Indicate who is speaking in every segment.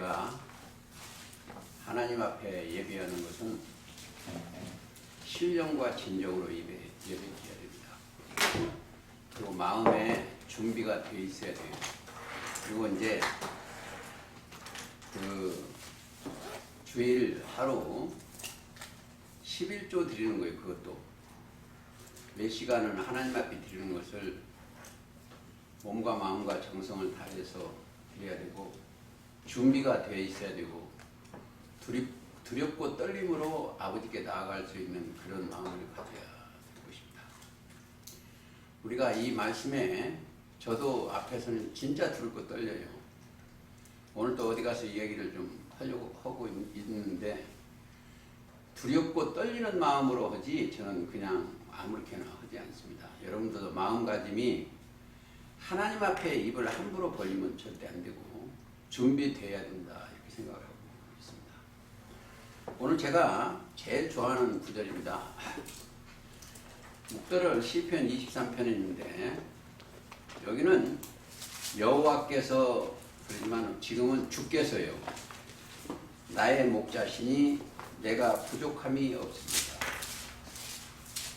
Speaker 1: 우리가 하나님 앞에 예배하는 것은 신령과 진정으로 예배해야 됩니다. 그리고 마음에 준비가 되어 있어야 돼요. 그리고 이제 그 주일 하루 11조 드리는 거예요. 그것도 몇 시간은 하나님 앞에 드리는 것을 몸과 마음과 정성을 다해서 드려야 되고 준비가 되어 있어야 되고 두렵고 떨림으로 아버지께 나아갈 수 있는 그런 마음을 가져야 되고 싶다. 우리가 이 말씀에 저도 앞에서는 진짜 두렵고 떨려요. 오늘 또 어디 가서 이야기를 좀 하려고 하고 있는데 두렵고 떨리는 마음으로 하지 저는 그냥 아무렇게나 하지 않습니다. 여러분들도 마음가짐이 하나님 앞에 입을 함부로 벌리면 절대 안 되고 준비되어야 된다 이렇게 생각을 하고 있습니다. 오늘 제가 제일 좋아하는 구절입니다. 묵도를 시편 23편에 있는데 여기는 여호와께서 그러지만 지금은 주께서요 나의 목자시니 내가 부족함이 없습니다.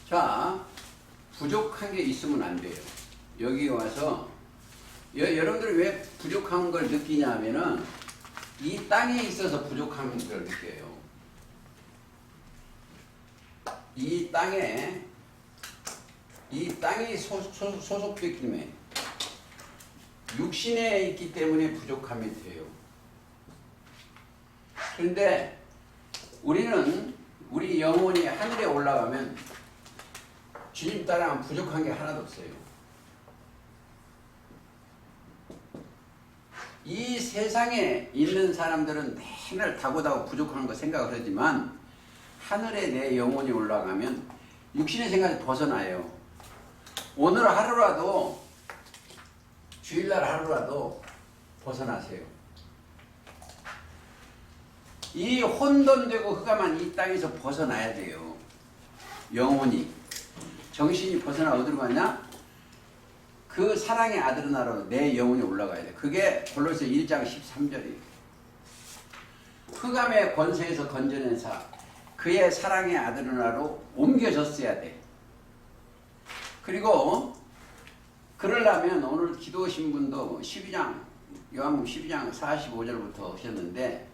Speaker 1: 자, 부족한 게 있으면 안 돼요. 여기 와서 여러분들이 왜 부족한 걸 느끼냐 하면은 이 땅에 있어서 부족한 걸 느껴요. 이 땅에 소속됐기 때문에 육신에 있기 때문에 부족함이 돼요. 그런데 우리 영혼이 하늘에 올라가면 주님 따라가면 부족한 게 하나도 없어요. 이 세상에 있는 사람들은 맨날 다고다고 부족한 거 생각을 하지만 하늘에 내 영혼이 올라가면 육신의 생각이 벗어나요. 오늘 하루라도 주일날 하루라도 벗어나세요. 이 혼돈되고 흑암한 이 땅에서 벗어나야 돼요. 영혼이 정신이 벗어나 어디로 가냐? 그 사랑의 아들의 나라로 내 영혼이 올라가야 돼. 그게 골로새 1장 13절이에요. 흑암의 권세에서 건져내사 그의 사랑의 아들의 나라로 옮겨졌어야 돼. 그리고 그러려면 오늘 기도하신 분도 12장 요한복음 12장 45절부터 하셨는데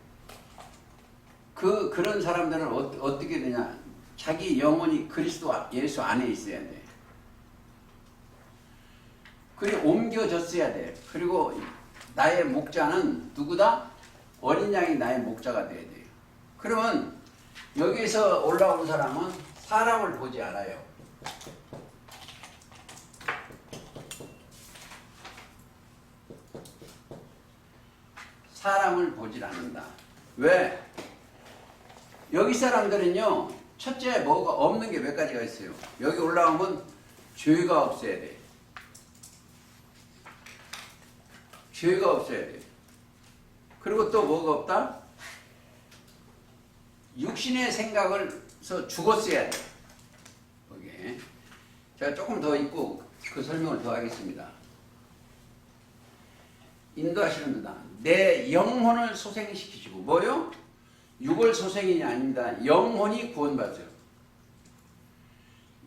Speaker 1: 그런 사람들은 어떻게 되냐? 자기 영혼이 그리스도 예수 안에 있어야 돼. 그리고 옮겨졌어야 돼. 그리고 나의 목자는 누구다? 어린 양이 나의 목자가 돼야 돼요. 그러면 여기서 올라온 사람은 사람을 보지 않아요. 사람을 보질 않는다. 왜? 여기 사람들은요, 첫째 뭐가 없는 게 몇 가지가 있어요. 여기 올라오면 죄가 없어야 돼. 죄가 없어야 돼. 그리고 또 뭐가 없다? 육신의 생각을서 죽었어야 돼. 거기에. 제가 조금 더 읽고 그 설명을 더 하겠습니다. 인도하시는 분다. 내 영혼을 소생시키시고 뭐요? 육을 소생이 아닙니다. 영혼이 구원받아요.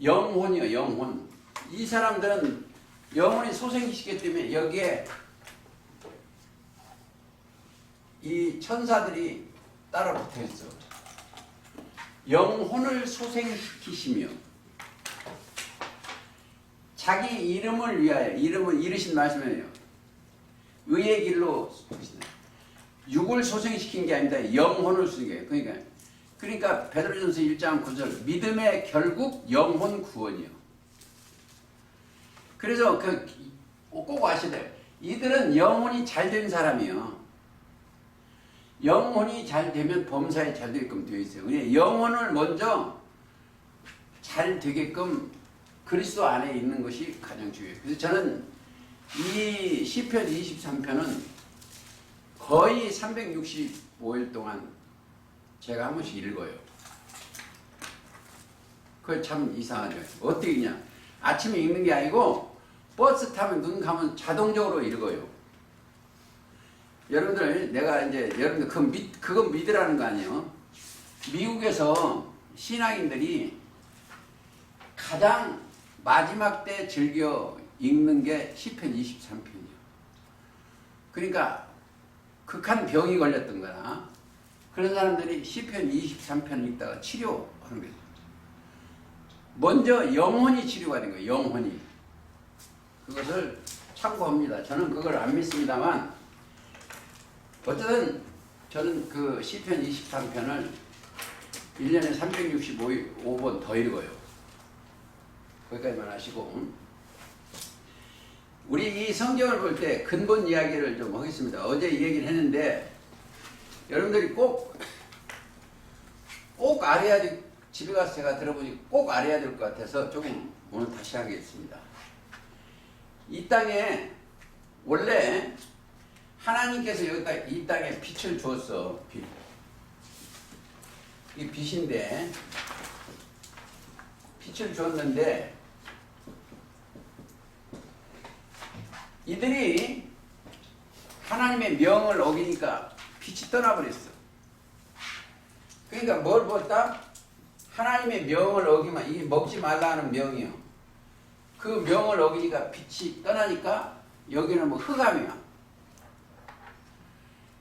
Speaker 1: 영혼이요, 영혼. 이 사람들은 영혼이 소생시키기 때문에 여기에 이 천사들이 따라 붙어 있어. 영혼을 소생시키시며 자기 이름을 위하여 이름을 이르신 말씀이에요. 의의 길로 육을 소생시킨 게 아닙니다. 영혼을 소생해요. 그러니까 베드로전서 1장 9절 믿음의 결국 영혼 구원이요. 그래서 꼭 아셔야 돼요. 이들은 영혼이 잘 된 사람이요. 영혼이 잘 되면 범사에 잘 되게끔 되어 있어요. 그냥 영혼을 먼저 잘 되게끔 그리스도 안에 있는 것이 가장 중요해요. 그래서 저는 이 시편 23편은 거의 365일 동안 제가 한 번씩 읽어요. 그게 참 이상하죠. 어떻게 읽냐? 아침에 읽는 게 아니고 버스 타면 눈 감으면 자동적으로 읽어요. 여러분들 내가 이제 여러분들 그건 믿으라는 거 아니에요. 미국에서 신앙인들이 가장 마지막 때 즐겨 읽는 게 시편 23편이에요. 그러니까 극한 병이 걸렸던 거나 그런 사람들이 시편 23편을 읽다가 치료하는 거예요. 먼저 영혼이 치료가 된 거예요. 영혼이. 그것을 참고합니다. 저는 그걸 안 믿습니다만 어쨌든 저는 그 시편 23편을 1년에 365번 더 읽어요. 거기까지만 하시고 우리 이 성경을 볼 때 근본 이야기를 좀 하겠습니다. 어제 이 얘기를 했는데 여러분들이 꼭 알아야 돼. 집에 가서 제가 들어보니 꼭 알아야 될 것 같아서 조금 오늘 다시 하겠습니다. 이 땅에 원래 하나님께서 여기다 이 땅에 빛을 주었어. 빛. 이 빛인데 빛을 줬는데 이들이 하나님의 명을 어기니까 빛이 떠나버렸어. 그러니까 뭘 봤다? 하나님의 명을 어기면 이게 먹지 말라는 명이요. 그 명을 어기니까 빛이 떠나니까 여기는 뭐 흑암이야.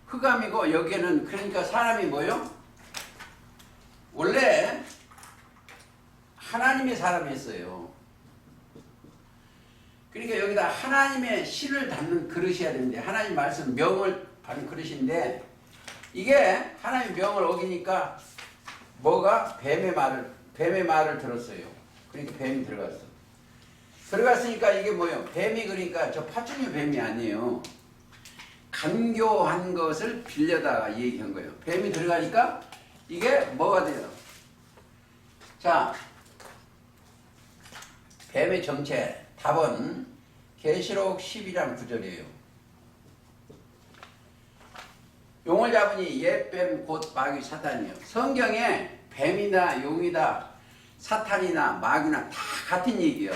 Speaker 1: 흑암이고 여기는 그러니까 사람이 뭐요? 원래 하나님의 사람이었어요. 그러니까 여기다 하나님의 신을 담는 그릇이어야 되는데 하나님 말씀 명을 받는 그릇인데 이게 하나님의 명을 어기니까 뭐가 뱀의 말을 들었어요. 그러니까 뱀이 들어갔어. 들어갔으니까 이게 뭐예요? 뱀이 그러니까 저 파충류 뱀이 아니에요. 간교한 것을 빌려다가 얘기한 거예요. 뱀이 들어가니까 이게 뭐가 돼요? 자, 뱀의 정체 답은 계시록 12장 9절이에요. 용을 잡으니 옛뱀 곧 마귀 사탄이에요. 성경에 뱀이나 용이다 사탄이나 마귀나 다 같은 얘기예요.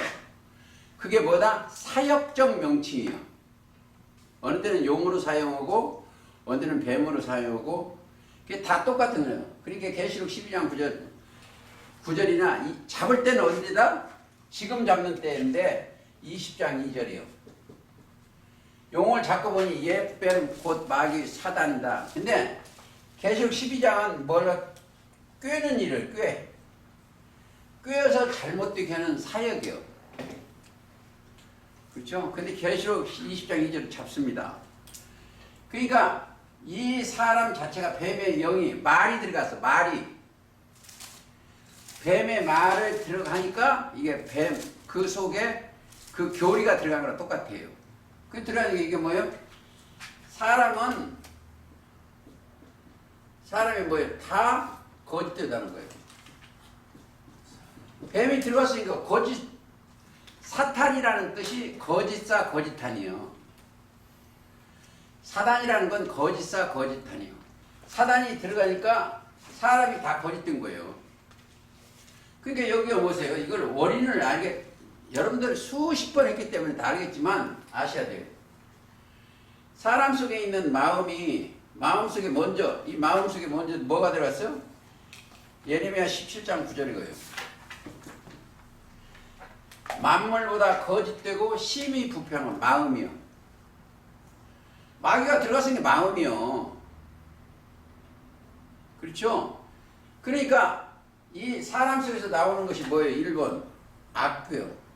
Speaker 1: 그게 뭐다? 사역적 명칭이에요. 어느 때는 용으로 사용하고 어느 때는 뱀으로 사용하고 그게 다 똑같은 거예요. 그러니까 계시록 12장 9절이나 잡을 때는 언제다? 지금 잡는 때인데 20장 2절이요. 용을 잡고 보니 옛뱀 곧 마귀 사단이다. 근데 계시록 12장은 뭘 꿰는 일을 꿰어서 잘못되게 하는 사역이요. 그렇죠? 근데 계시록 20장 2절을 잡습니다. 그러니까 이 사람 자체가 뱀의 영이 말이 들어갔어. 뱀의 말을 들어가니까 이게 뱀 그 속에 그 교리가 들어간 거랑 똑같아요. 그 들어가는 게 이게 뭐예요? 사람이 뭐예요? 다 거짓되다는 거예요. 뱀이 들어갔으니까 사탄이라는 뜻이 거짓사 거짓탄이요. 사단이라는 건 거짓사 거짓탄이요. 사단이 들어가니까 사람이 다 거짓된 거예요. 그러니까 여기가 보세요. 이걸 원인을 여러분들 수십 번 했기 때문에 다 알겠지만 아셔야 돼요. 사람 속에 있는 마음속에 먼저 뭐가 들어갔어요? 예레미야 17장 9절이고요. 만물보다 거짓되고 심히 부패한 마음이요. 마귀가 들어갔으니 게 마음이요. 그렇죠? 그러니까 이 사람 속에서 나오는 것이 뭐예요? 1번 악고요.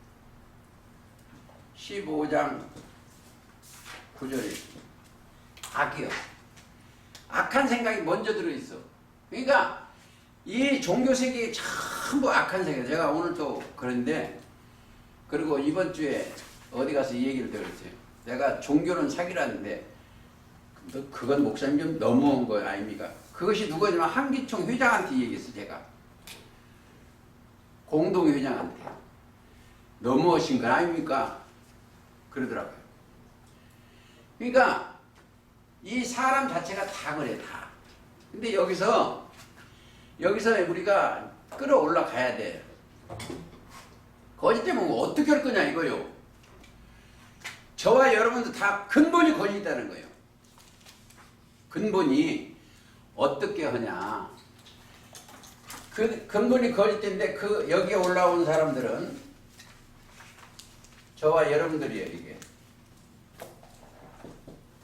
Speaker 1: 15장 9절에 악이요. 악한 생각이 먼저 들어있어. 그러니까 이 종교 세계에 전부 악한 세계. 제가 오늘 또 그런데 그리고 이번 주에 어디 가서 이 얘기를 들었어요. 내가 종교는 사기라는데 그건 목사님 좀 너무한 거 아닙니까? 그것이 누구냐면 한기총 회장한테 얘기했어. 제가 공동회장한테 너무하신 거 아닙니까? 그러더라고요. 그러니까 이 사람 자체가 다 그래. 다. 근데 여기서 우리가 끌어올라 가야 돼. 거짓되면 어떻게 할 거냐 이거요. 저와 여러분도 다 근본이 거짓이다는 거예요. 근본이 어떻게 하냐. 그 근본이 그럴 텐데 그 여기에 올라온 사람들은 저와 여러분들이에요. 이게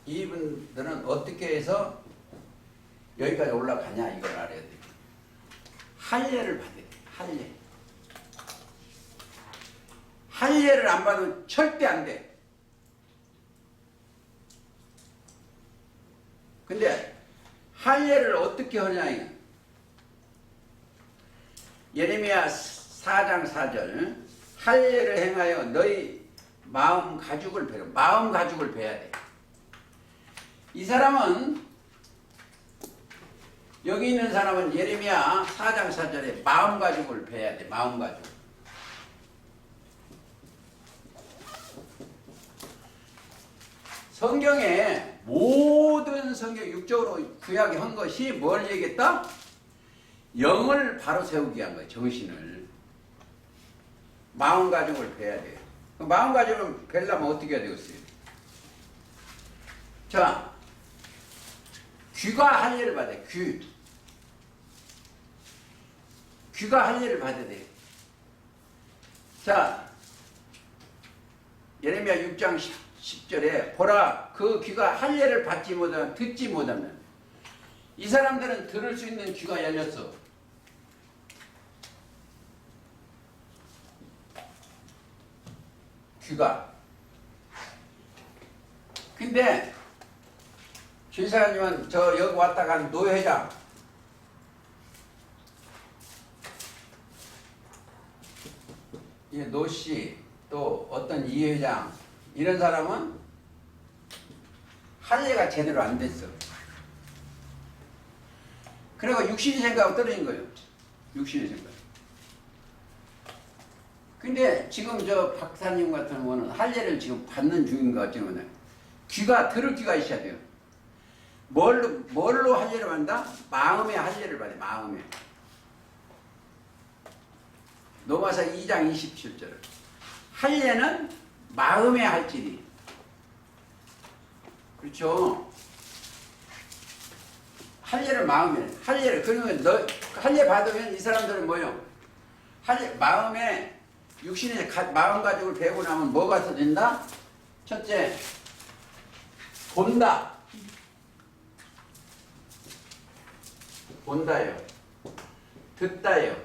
Speaker 1: 이분들은 어떻게 해서 여기까지 올라가냐 이걸 알아야 돼. 할례를 받아야 돼. 할례. 할례를 안 받으면 절대 안 돼. 근데 할례를 어떻게 하냐 이거. 예레미야 4장 4절 할례를 행하여 너희 마음 가죽을 베라. 마음 가죽을 베야 돼. 이 사람은 여기 있는 사람은 예레미야 4장 4절에 마음 가죽을 베야 돼. 마음 가죽. 성경에 모든 성경 육적으로 구약에 한 것이 뭘 얘기했다? 영을 바로 세우게 한 거예요. 정신을. 마음 가죽을 베야 돼요. 마음 가죽을 베려면 어떻게 해야 되겠어요? 자, 귀가 할례를 받아요. 귀가 할례를 받아야 돼요. 자, 예레미야 6장 10절에 보라 그 귀가 할례를 받지 못하면 듣지 못하면 이 사람들은 들을 수 있는 귀가 열렸어. 귀가. 근데 주의사님은 저 여기 왔다 간 노 회장 이 노씨 또 어떤 이 회장 이런 사람은 할례가 제대로 안 됐어. 그리고 육신의 생각으로 떨어진 거예요. 육신의 생각. 근데 지금 저 박사님 같은 경우는 할례를 지금 받는 중인 것 같지만 귀가 들을 귀가 있어야 돼요. 뭘로 할례를 받는다? 마음의 할례를 받아요. 마음에. 로마서 2장 27절. 할례는 마음에 할지니. 그렇죠? 할례를 마음에. 할례를 그러면 할례 받으면 이 사람들은 뭐요? 할례 마음에 육신의 마음 가죽을 베고 나면 뭐가 된다? 첫째, 본다. 본다요. 듣다요.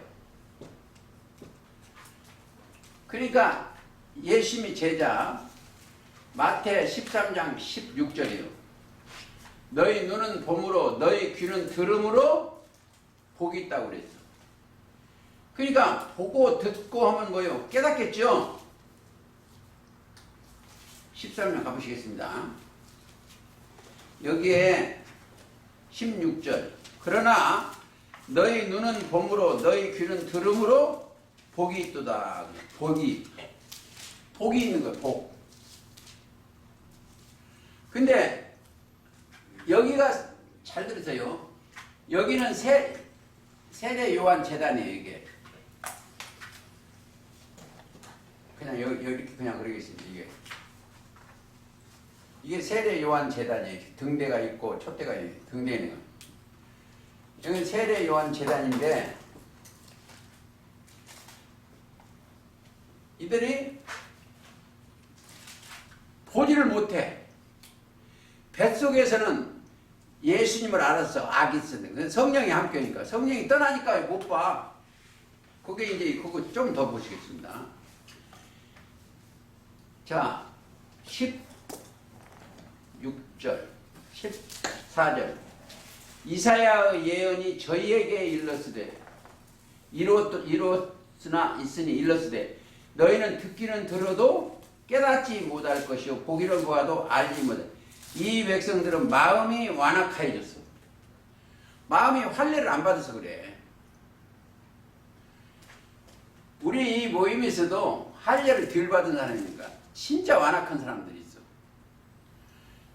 Speaker 1: 그러니까 예수님이 제자 마태 13장 16절이요. 너희 눈은 봄으로 너희 귀는 들음으로 복이 있다고 그랬어. 그러니까 보고 듣고 하면 뭐예요? 깨닫겠죠? 13장 가보시겠습니다. 여기에 16절 그러나 너희 눈은 봄으로 너희 귀는 들음으로 복이 있도다. 복이 있는 거예요. 복. 근데 여기가 잘 들으세요. 여기는 세례 요한 제단이에요. 이게 그냥 여기 이렇게 그냥 그러겠습니다. 이게 세례 요한 제단이에요. 등대가 있고 촛대가 있고 등대에 있는 거. 여기는 세례 요한 제단인데 이들이 보지를 못해. 뱃속에서는 예수님을 알았어. 악이 있었는데 성령이 함께니까 성령이 떠나니까 못 봐. 그게 이제 그거 좀 더 보시겠습니다. 자, 16절, 14절. 이사야의 예언이 저희에게 일렀으되 이뤘으나 있으니 일렀으되 너희는 듣기는 들어도 깨닫지 못할 것이요 보기를 보아도 알지 못해. 이 백성들은 마음이 완악하여졌어. 마음이 할례를 안 받아서 그래. 우리 이 모임에서도 할례를 덜 받은 사람이니까 진짜 완악한 사람들이 있어.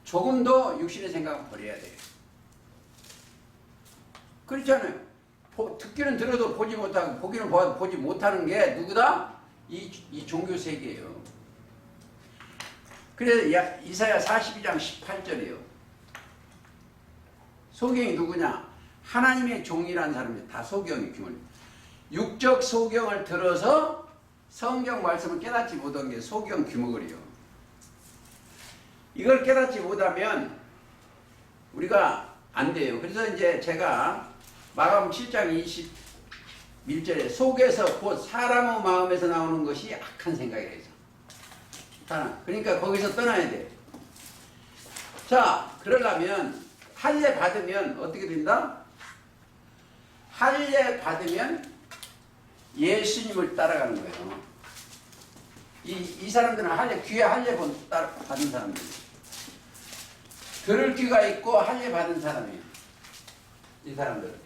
Speaker 1: 조금 더 육신의 생각을 버려야 돼. 그렇잖아요. 듣기는 들어도 보지 못하고 보기는 보아도 보지 못하는 게 누구다? 이 종교 세계예요. 그래서 이사야 42장 18절이에요. 소경이 누구냐? 하나님의 종이라는 사람이 다 소경이 기본. 육적 소경을 들어서 성경 말씀을 깨닫지 못한 게 소경 규목을이요. 이걸 깨닫지 못하면 우리가 안 돼요. 그래서 이제 제가 마가복음 7장 21절에 속에서 곧 사람의 마음에서 나오는 것이 악한 생각이라 해서. 그러니까 거기서 떠나야 돼. 자, 그러려면 할례 받으면 어떻게 된다? 할례 받으면 예수님을 따라가는 거예요. 이 사람들은 귀에 할례 받은 사람들. 들을 귀가 있고 할례 받은 사람이에요. 이 사람들.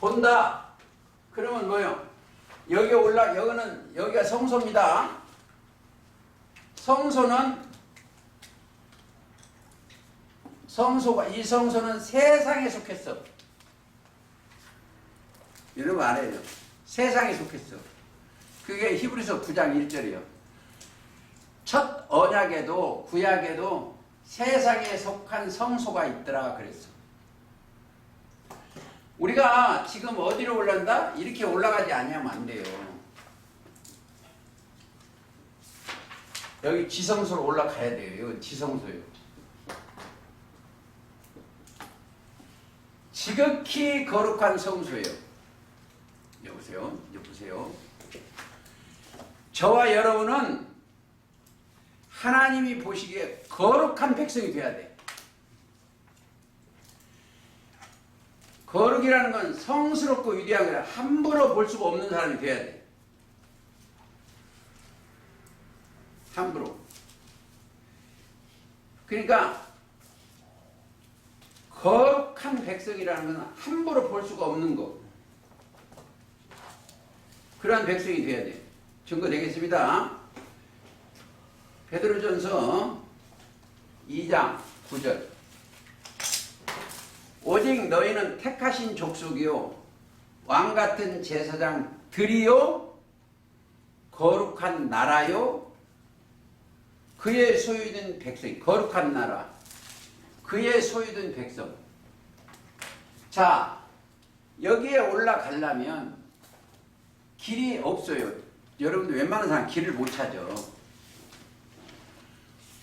Speaker 1: 본다. 그러면 뭐요? 여기가 성소입니다. 이 성소는 세상에 속했어. 이런 거 알아요. 세상에 속했어. 그게 히브리서 9장 1절이요. 첫 언약에도 구약에도 세상에 속한 성소가 있더라 그랬어. 우리가 지금 어디로 올라간다? 이렇게 올라가지 않으면 안 돼요. 여기 지성소로 올라가야 돼요. 이건 지성소예요. 지극히 거룩한 성소예요. 여보세요? 이제 보세요. 저와 여러분은 하나님이 보시기에 거룩한 백성이 돼야 돼. 거룩이라는 건 성스럽고 위대한 거라 함부로 볼 수가 없는 사람이 돼야 돼. 함부로. 그러니까 거룩한 백성이라는 건 함부로 볼 수가 없는 거. 그러한 백성이 돼야 돼. 증거 되겠습니다. 베드로전서 2장 9절. 오직 너희는 택하신 족속이요 왕같은 제사장들이요 거룩한 나라요 그의 소유된 백성. 거룩한 나라 그의 소유된 백성. 자, 여기에 올라가려면 길이 없어요. 여러분들 웬만한 사람 길을 못 찾아.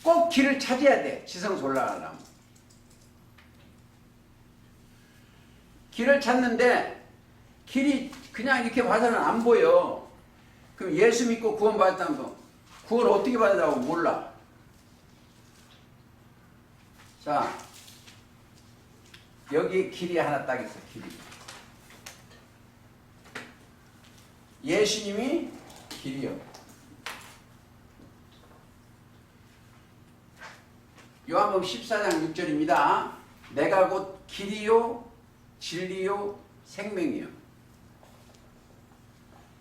Speaker 1: 꼭 길을 찾아야 돼. 지성소 올라가려면. 길을 찾는데 길이 그냥 이렇게 봐서는 안 보여. 그럼 예수 믿고 구원 받았다면 구원 어떻게 받으라고 몰라. 자, 여기 길이 하나 딱 있어. 길이. 예수님이 길이요. 요한복음 14장 6절입니다. 내가 곧 길이요 진리요 생명이요.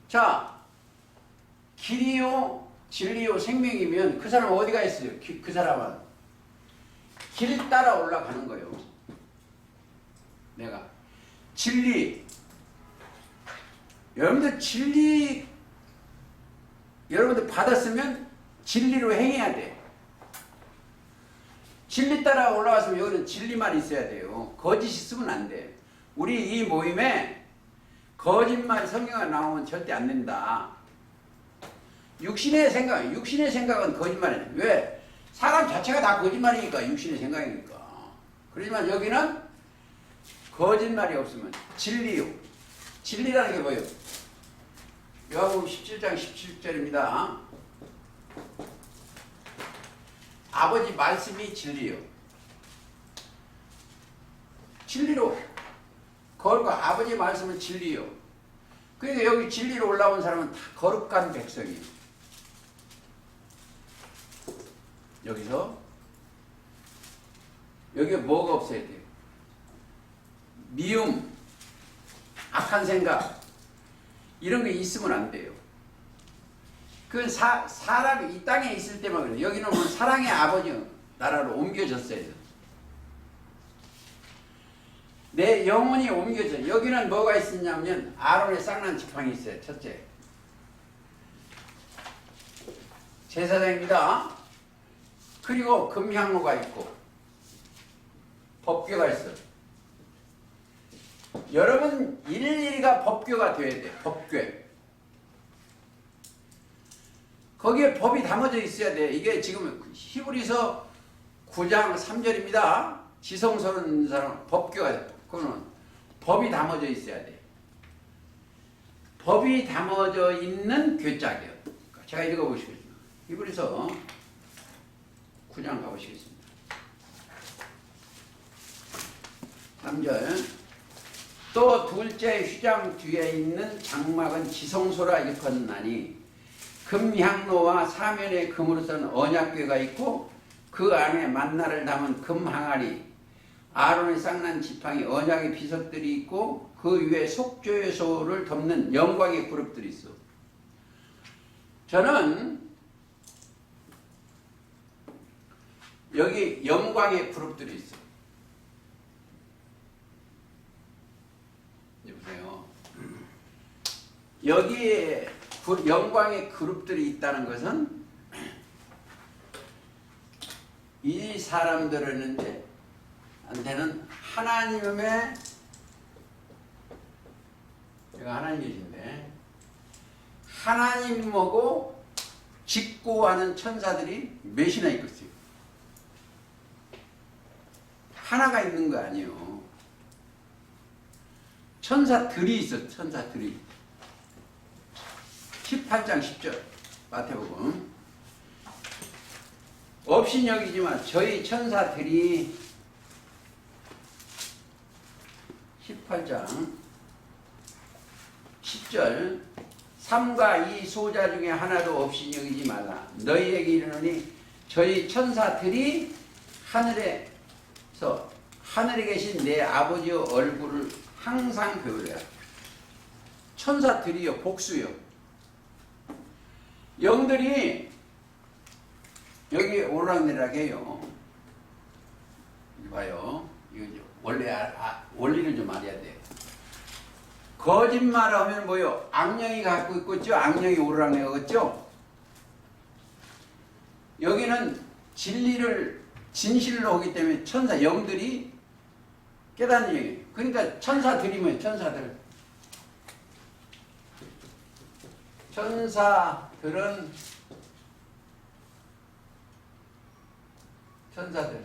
Speaker 1: 자, 길이요 진리요 생명이면 그 사람은 어디가 있어요? 그 사람은 길 따라 올라가는 거예요. 내가 진리. 여러분들 여러분들 받았으면 진리로 행해야 돼. 진리 따라 올라왔으면 여기는 진리만 있어야 돼요. 거짓이 있으면 안 돼. 우리 이 모임에 거짓말 성경에 나오면 절대 안 된다. 육신의 생각은 거짓말이에요. 왜? 사람 자체가 다 거짓말이니까, 육신의 생각이니까. 그렇지만 여기는 거짓말이 없으면 진리요. 진리라는 게 뭐예요? 요한복음 17장 17절입니다. 아버지 말씀이 진리요. 진리로. 거룩한 아버지 말씀은 진리요. 그러니까 여기 진리로 올라온 사람은 다 거룩한 백성이에요. 여기에 뭐가 없어야 돼요? 미움, 악한 생각, 이런 게 있으면 안 돼요. 그건 사람이 이 땅에 있을 때만 그래요. 여기는 뭐 사랑의 아버지 나라로 옮겨졌어요. 내 영혼이 옮겨져. 여기는 뭐가 있었냐면 아론의 쌍난 지팡이 있어요. 첫째. 제사장입니다. 그리고 금향로가 있고 법궤가 있어. 여러분 일일이가 법궤가 돼야 돼. 법궤. 거기에 법이 담아져 있어야 돼. 이게 지금 히브리서 9장 3절입니다. 지성스러운 사람 법궤가, 그거는 법이 담아져 있어야 돼. 법이 담아져 있는 궤짝이에요. 제가 읽어보시겠습니다. 히브리서 9장 가보시겠습니다. 3절. 또 둘째 휘장 뒤에 있는 장막은 지성소라 일컫나니 금향로와 사면의 금으로 쓴 언약궤가 있고 그 안에 만나를 담은 금항아리, 아론의 쌍난 지팡이, 언약의 비석들이 있고 그 위에 속죄소를 덮는 영광의 그룹들이 있어. 저는 여기 영광의 그룹들이 있어. 보세요. 여기에 영광의 그룹들이 있다는 것은 이 사람들한테는 하나님의, 제가 하나님이신데 하나님하고 직고하는 천사들이 몇이나 있겠어요? 하나가 있는 거 아니에요. 천사들이 있어. 천사들이. 18장 10절 마태복음. 없인 여기지만 저희 천사들이 18장 10절 삼가 이 소자 중에 하나도 없이 여기지 말라. 너희에게 이르노니 저희 천사들이 하늘에 계신 내 아버지의 얼굴을 항상 배우래요. 천사들이요, 복수요. 영들이 여기 오르락내리락 해요. 봐요. 이거 원래 원리를 좀 알아야 돼요. 거짓말하면 뭐요? 악령이 갖고 있겠죠? 악령이 오르락내리락했죠? 여기는 진실로 하기 때문에 천사 영들이 깨닫는 얘기예요. 그러니까 천사들이 뭐예요? 천사들. 천사들은 천사들.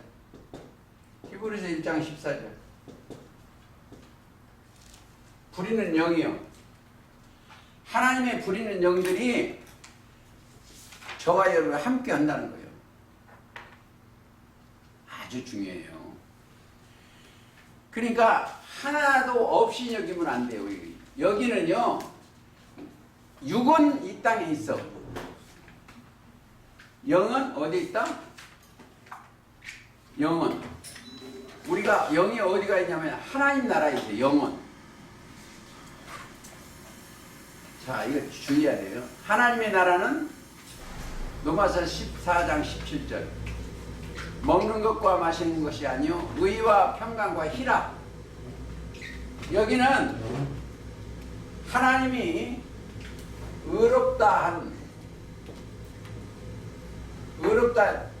Speaker 1: 히브리서 1장 14절. 부리는 영이요. 하나님의 부리는 영들이 저와 여러분 함께 한다는 거예요. 아주 중요해요. 그러니까 하나도 없이 여기면 안 돼요. 여기는요, 육은 이 땅에 있어. 영은 어디 있다? 영은. 우리가 영이 어디가 있냐면 하나님 나라에 있어요. 영은. 자, 이거 주의해야 돼요. 하나님의 나라는 로마서 14장 17절. 먹는 것과 마시는 것이 아니요 의와 평강과 희락. 여기는 하나님이 의롭다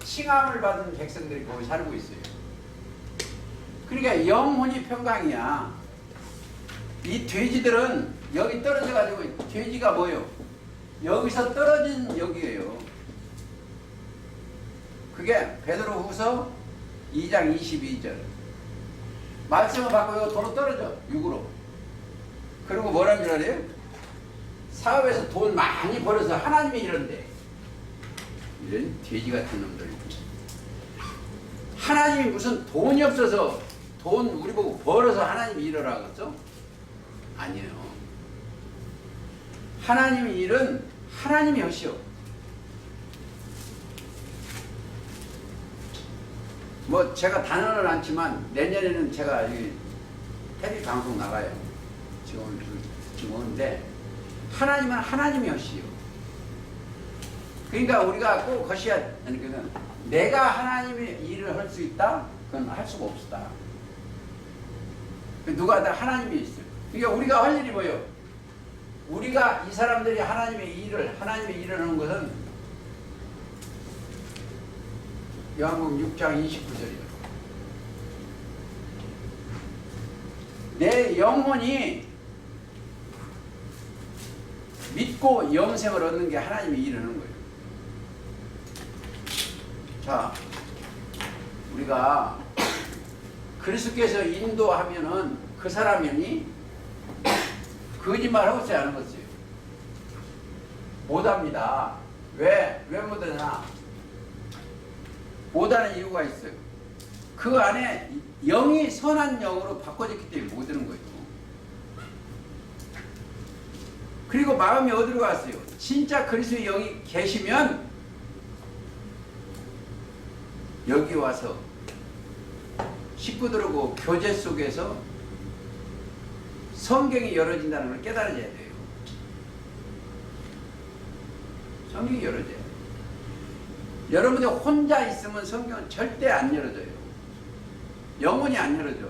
Speaker 1: 칭함을 받은 백성들이 거기 살고 있어요. 그러니까 영혼이 평강이야. 이 돼지들은 여기 떨어져 가지고, 돼지가 뭐예요? 여기서 떨어진 여기예요. 그게 베드로후서 2장 22절. 말씀을 받고 도로 떨어져. 육으로. 그리고 뭐라는 줄 알아요? 사업에서 돈 많이 벌어서 하나님이 이런데. 이런 돼지 같은 놈들. 하나님이 무슨 돈이 없어서 돈 우리 보고 벌어서 하나님이 일어라 그랬어? 아니에요. 하나님의 일은 하나님이 하시오. 뭐 제가 단언은 않지만 내년에는 제가 이 TV 방송 나가요. 지금 오는데 하나님은 하나님이 하시오. 그러니까 우리가 꼭 것이야. 그러니까 내가 하나님의 일을 할 수 있다? 그건 할 수가 없다. 누가 다 하나님이 있어요. 그러니까 우리가 할 일이 뭐예요? 우리가 이 사람들이 하나님의 일을 하는 것은 요한복음 6장 29절이에요. 내 영혼이 믿고 영생을 얻는 게 하나님이 이루는 거예요. 자, 우리가 그리스도께서 인도하면은 그 사람이 거짓말하고 있지 않은 거지. 못합니다. 왜 못하냐? 못하는 이유가 있어요. 그 안에 영이 선한 영으로 바꿔졌기 때문에 못하는 거예요. 그리고 마음이 어디로 갔어요? 진짜 그리스도의 영이 계시면 여기 와서 식구들하고 교제 속에서 성경이 열어진다는 걸 깨달아야 돼요. 성경이 열어져야 돼요. 여러분들 혼자 있으면 성경은 절대 안 열어져요. 영혼이 안 열어져.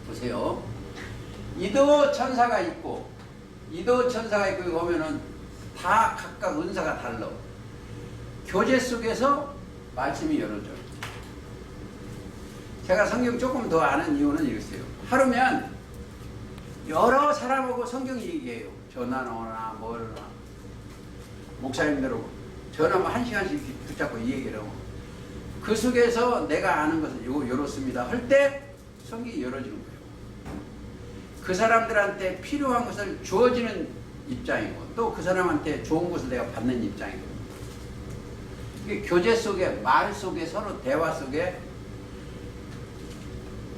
Speaker 1: 보세요. 이도 천사가 있고 보면은 다 각각 은사가 달라. 교제 속에서 말씀이 열어져. 제가 성경 조금 더 아는 이유는 이랬어요. 하루면 여러 사람하고 성경 얘기해요. 전화나 뭐나 목사님들하고 전화만 1시간씩 이렇게 붙잡고 얘기를 하고 그 속에서 내가 아는 것은 요렇습니다 할 때 성경이 열어지는 거예요. 그 사람들한테 필요한 것을 주어지는 입장이고 또 그 사람한테 좋은 것을 내가 받는 입장이고 이게 교제 속에 말 속에 서로 대화 속에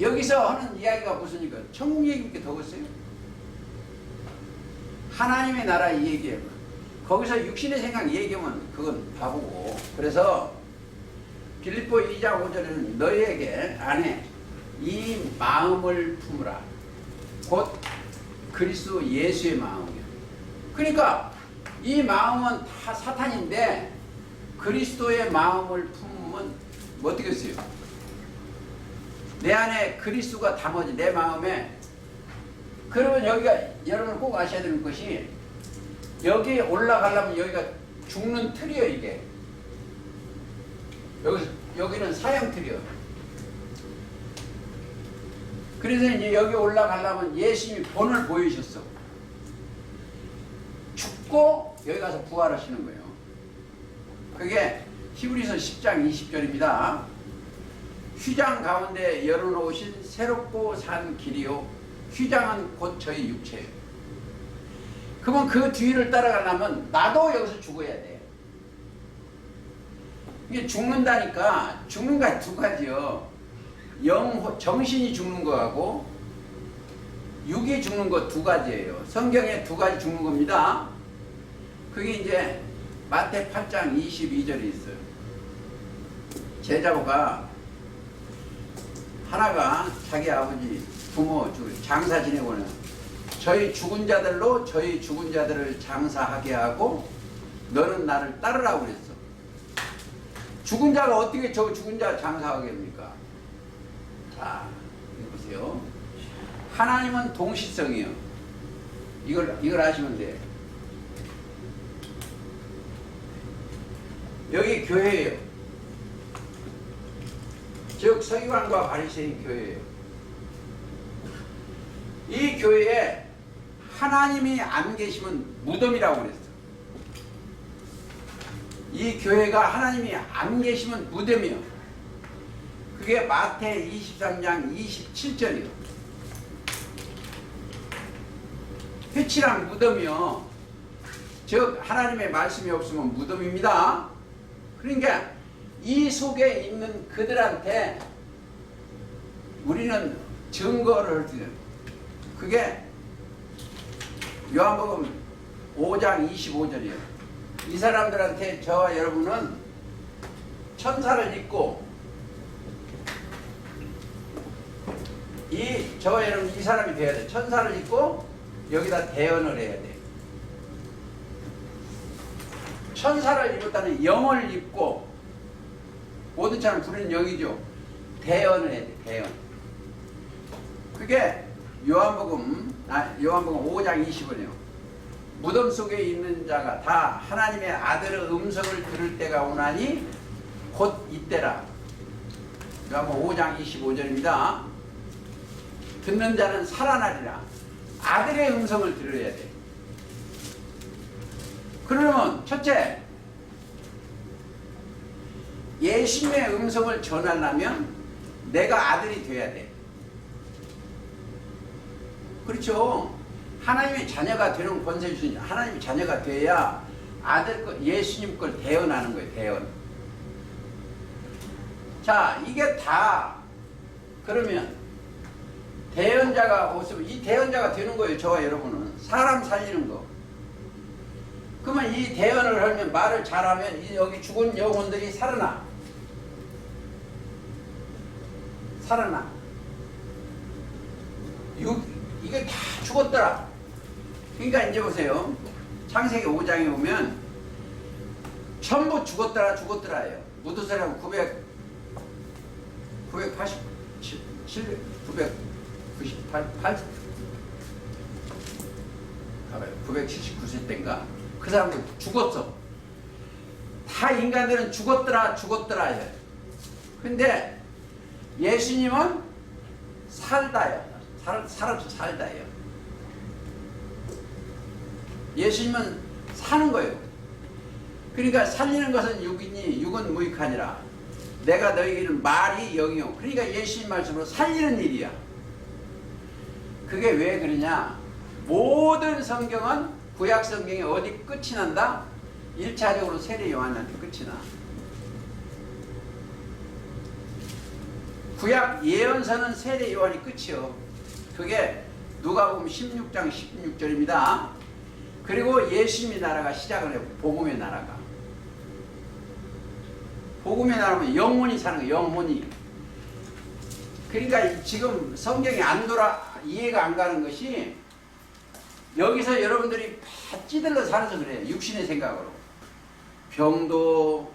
Speaker 1: 여기서 하는 이야기가 무슨 이거 천국 얘기밖에 더 없어요. 하나님의 나라 이 얘기예요. 거기서 육신의 생각 얘기하면 그건 바보고. 그래서 빌립보 2장 5절에는 너희에게 안에 이 마음을 품으라. 곧 그리스도 예수의 마음이에요. 그러니까 이 마음은 다 사탄인데 그리스도의 마음을 품으면 뭐 어떻게 했어요? 내 안에 그리스도가 담아져 내 마음에. 그러면 여기가 여러분 꼭 아셔야 되는 것이 여기 올라가려면 여기가 죽는 틀이에요. 이게 여기는 사형 틀이에요. 그래서 이제 여기 올라가려면 예수님이 본을 보이셨어. 죽고 여기 가서 부활하시는 거예요. 그게 히브리서 10장 20절입니다. 휘장 가운데 열어놓으신 새롭고 산 길이요 휘장은 곧 저희 육체예요. 그러면 그 뒤를 따라가려면 나도 여기서 죽어야 돼. 이게 죽는다니까 죽는 거 두 가지요. 정신이 죽는 거하고 육이 죽는 거 두 가지예요. 성경에 두 가지 죽는 겁니다. 그게 이제 마태 8장 22절에 있어요. 제자가 하나가 자기 아버지 부모 장사 지내고는 저희 죽은 자들로 저희 죽은 자들을 장사하게 하고 너는 나를 따르라고 그랬어. 죽은 자가 어떻게 저 죽은 자 장사하게 합니까? 자, 이거 보세요. 하나님은 동시성이에요. 이걸 아시면 돼. 여기 교회예요. 즉 서기관과 바리새인 교회예요. 이 교회에 하나님이 안 계시면 무덤이라고 그랬어. 이 교회가 하나님이 안 계시면 무덤이요. 그게 마태 23장 27절이요. 회치랑 무덤이요. 즉 하나님의 말씀이 없으면 무덤입니다. 그러니까 이 속에 있는 그들한테 우리는 증거를 드려요. 그게 요한복음 5장 25절이에요. 이 사람들한테 저와 여러분은 천사를 입고 저와 여러분 이 사람이 돼야 돼. 천사를 입고 여기다 대언을 해야 돼. 천사를 입었다는 영을 입고 모든 차는 부르는 영이죠. 대언을 해야 돼. 대언. 그게 요한복음 5장 20절이에요. 무덤 속에 있는 자가 다 하나님의 아들의 음성을 들을 때가 오나니 곧 이때라. 요한복음 5장 25절입니다. 듣는 자는 살아나리라. 아들의 음성을 들어야 돼. 그러면 첫째, 예수님의 음성을 전하려면 내가 아들이 돼야 돼. 그렇죠? 하나님의 자녀가 되는 권세 주신 하나님의 자녀가 돼야 아들 것, 예수님 걸 대언하는 거예요. 대언. 자, 이게 다 그러면 대언자가 없으면 이 대언자가 되는 거예요. 저와 여러분은 사람 살리는 거. 그러면 이 대언을 하면 말을 잘하면 여기 죽은 영혼들이 살아나. 이게 다 죽었더라. 그러니까 이제 보세요. 창세기 5장에 보면 전부 죽었더라예요. 무드사람 979세 때인가? 그 사람들 죽었어. 다 인간들은 죽었더라 해요. 근데 예수님은 살다요. 살아서 살다예요. 예수님은 사는 거예요. 그러니까 살리는 것은 육이니 육은 무익하니라. 내가 너희에게는 말이 영이요. 그러니까 예수님 말씀으로 살리는 일이야. 그게 왜 그러냐? 모든 성경은 구약 성경이 어디 끝이 난다? 1차적으로 세례 요한한테 끝이 나. 구약 예언서는 세례 요한이 끝이요. 그게 누가복음 16장 16절입니다. 그리고 예수님의 나라가 시작을 해요. 복음의 나라가. 복음의 나라면 영혼이 사는 거예요. 영혼이. 그러니까 지금 성경이 안 이해가 안 가는 것이 여기서 여러분들이 다 찌들러 살아서 그래요. 육신의 생각으로. 병도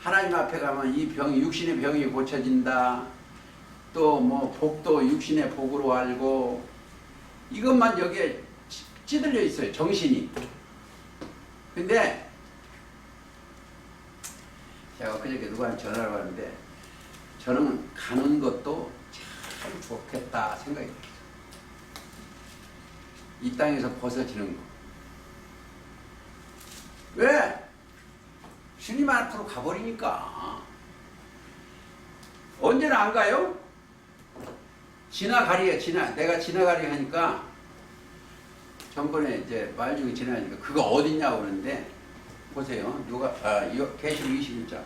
Speaker 1: 하나님 앞에 가면 이 병이 육신의 병이 고쳐진다. 또 뭐 복도 육신의 복으로 알고 이것만 여기에 찌들려 있어요. 정신이. 근데 제가 그저께 누구한테 전화를 받는데 저는 가는 것도 참 좋겠다 생각이 들어요. 이 땅에서 벗어지는 거. 왜? 주님 앞으로 가버리니까. 언제나 안 가요? 내가 지나가리 하니까 전번에 이제 말 중에 지나가니까 그거 어딨냐고 그러는데 보세요. 계시록 21장.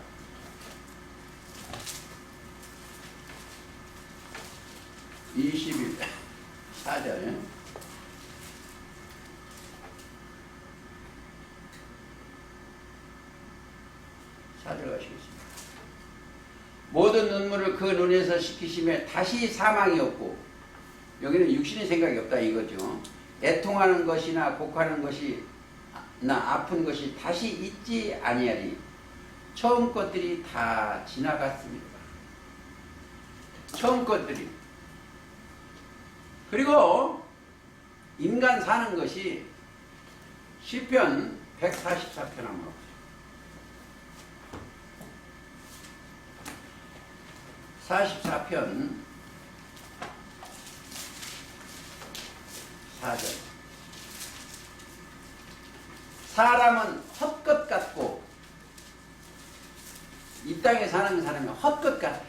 Speaker 1: (21) 4절. 가시겠습니다. 모든 눈물을 그 눈에서 씻기심에 다시 사망이 없고, 여기는 육신의 생각이 없다 이거죠. 애통하는 것이나 곡하는 것이나 아픈 것이 다시 있지 아니하리. 처음 것들이 다 지나갔습니다. 처음 것들이. 그리고 인간 사는 것이 시편 144편 한번 44편 4절. 사람은 헛것 같고, 이 땅에 사는 사람이 헛것 같아.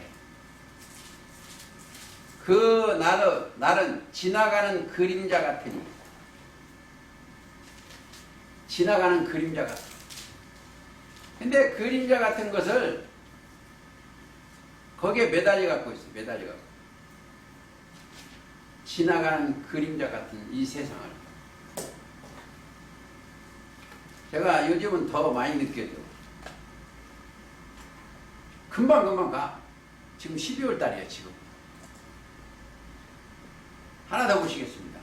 Speaker 1: 그 날은 지나가는 그림자 같으니. 지나가는 그림자 같아. 근데 그림자 같은 것을 거기에 매달려 갖고 있어. 매달려 갖고. 지나가는 그림자 같은 이 세상을. 제가 요즘은 더 많이 느껴져. 금방 가. 지금 12월 달이에요, 지금. 하나 더 보시겠습니다.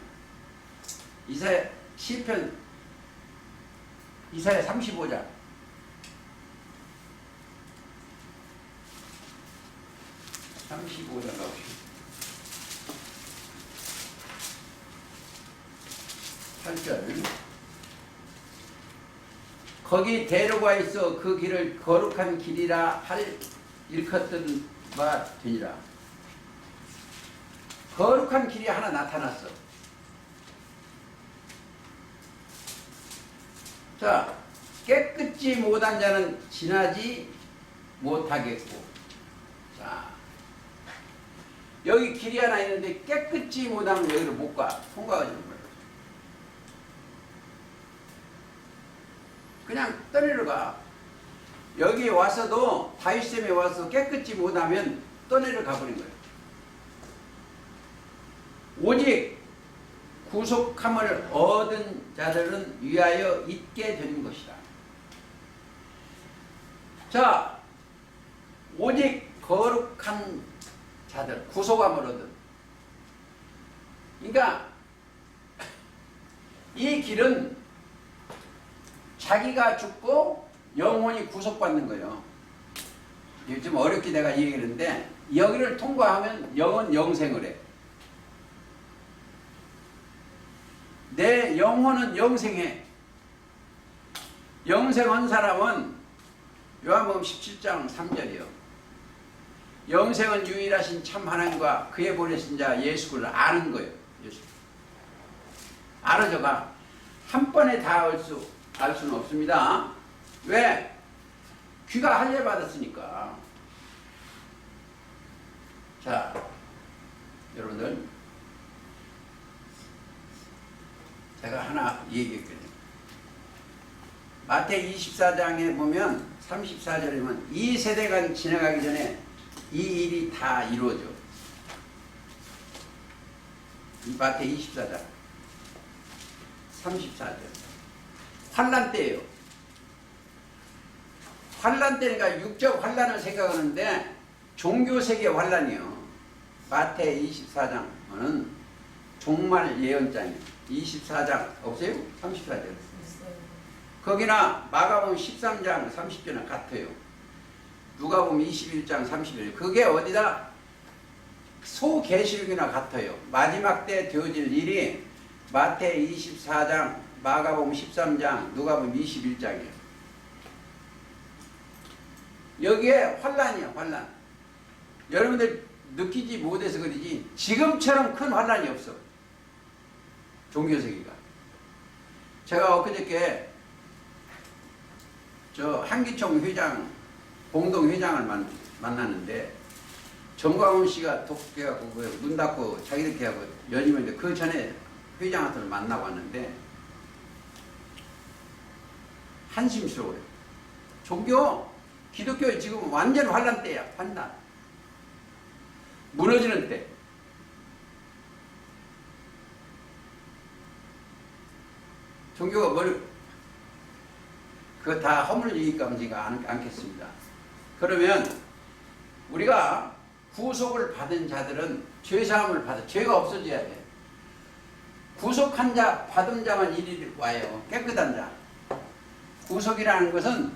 Speaker 1: 이사야 35장. 가보시죠. 8절. 거기 대로가 있어 그 길을 거룩한 길이라 할 일컫던 바 되니라. 거룩한 길이 하나 나타났어. 자, 깨끗이 못한 자는 지나지 못하겠고. 자, 여기 길이 하나 있는데 깨끗이 못하면 여기를 못 가. 통과가 되는 거예요. 그냥 떠내려 가. 여기 와서도 다윗샘에 와서 깨끗이 못하면 떠내려 가버린 거예요. 오직 구속함을 얻은 자들은 위하여 있게 되는 것이다. 자, 오직 거룩한 자들, 구속함을 얻은. 그러니까 이 길은 자기가 죽고 영혼이 구속받는 거예요. 좀 어렵게 내가 얘기했는데 여기를 통과하면 영은 영생을 해. 내 영혼은 영생해. 영생한 사람은 요한복음 17장 3절이요. 영생은 유일하신 참 하나님과 그의 보내신 자 예수를 아는 거예요. 예수. 알아져가. 한 번에 다 알 수는 없습니다. 왜? 귀가 할례 받았으니까. 자, 여러분들, 제가 하나 얘기했거든요. 마태 24장에 보면 34절에 보면 이 세대가 지나가기 전에 이 일이 다 이루어져. 이 마태 24장 34절. 환란 때예요. 환란 때니까 육적 환란을 생각하는데 종교세계 환란이요. 마태 24장은 종말 예언장이에요. 24장 없어요? 34절. 거기나 마가복음 13장 30절은 같아요. 누가복음 21장 30절. 그게 어디다? 소계시록이나 같아요. 마지막 때 되어질 일이 마태 24장, 마가복음 13장, 누가복음 21장이에요. 여기에 환란이야, 환란. 여러분들 느끼지 못해서 그러지 지금처럼 큰 환란이 없어. 종교세계가. 제가 엊그저께 저 한기총 회장, 공동회장을 만났는데 정광훈 씨가 독해갖고 문 닫고 자기들끼리 하고 연임했는데 그 전에 회장한테를 만나고 왔는데 한심스러워요. 종교, 기독교 지금 완전 환란 때야. 환란. 무너지는 때. 종교가 그거 다 허물 얘기까 하지가 않겠습니다. 그러면 우리가 구속을 받은 자들은 죄사함을 받아. 죄가 없어져야 돼. 구속한 자, 받은 자만 이리 와요. 깨끗한 자. 구속이라는 것은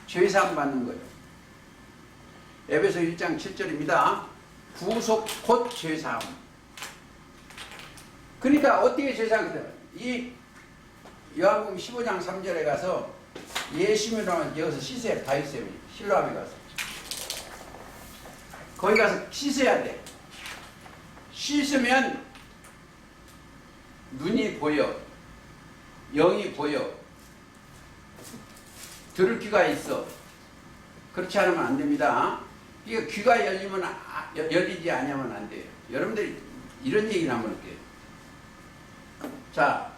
Speaker 1: 죄사함 받는 거예요. 에베소 1장 7절입니다. 구속 곧 죄사함. 그러니까 어떻게 죄사함이 돼요? 이 요한복음 15장 3절에 가서 예수님이라면 여기서 씻어야 다윗쌤이 실로암에 가서 거기 가서 씻어야 돼. 씻으면 눈이 보여, 영이 보여, 들을 귀가 있어. 그렇지 않으면 안 됩니다. 이거 귀가 열리지 않으면 안 돼요. 여러분들이 이런 얘기를 한번 할게요. 자,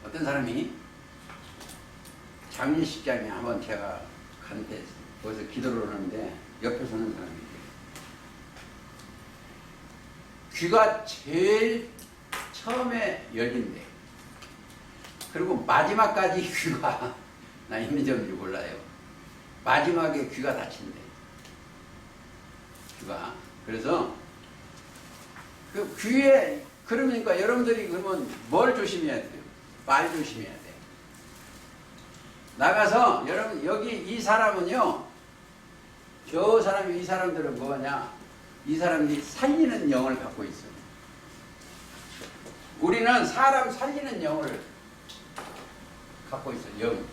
Speaker 1: 어떤 사람이 장례식장에 한번 제가 갔는데 거기서 기도를 하는데 옆에 서는 사람이 귀가 제일 처음에 열린대. 그리고 마지막까지 귀가 나 있는지 없는지 몰라요. 마지막에 귀가 닫힌대. 귀가. 그래서 그 귀에 그러니까 여러분들이 그러면 뭘 조심해야 돼요? 말 조심해야 돼. 나가서 여러분 여기 이 사람은요. 저 사람이 이 사람들은 뭐냐? 이 사람들이 살리는 영을 갖고 있어요. 우리는 사람 살리는 영을 갖고 있어요. 영.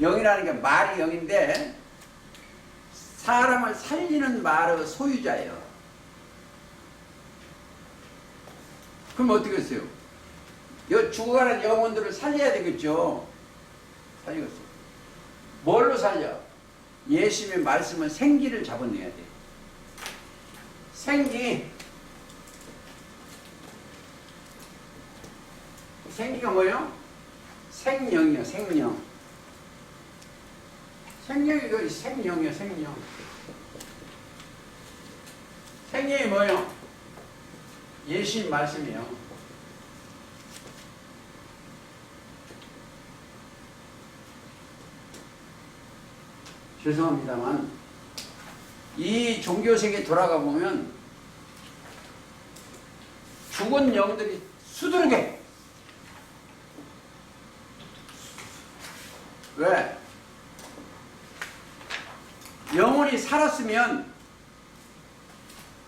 Speaker 1: 영이라는 게 말이 영인데 사람을 살리는 말의 소유자예요. 그럼 어떻게 했어요? 죽어가는 영혼들을 살려야 되겠죠. 살리겠어요. 뭘로 살려? 예수님의 말씀은 생기를 잡아내야 돼. 생기가 뭐예요? 생명이요, 생명. 생명이 그 생명이요, 생명. 생명이 뭐예요? 예수님 말씀이에요. 죄송합니다만 이 종교세계에 돌아가 보면 죽은 영들이 수두룩해. 왜? 영혼이 살았으면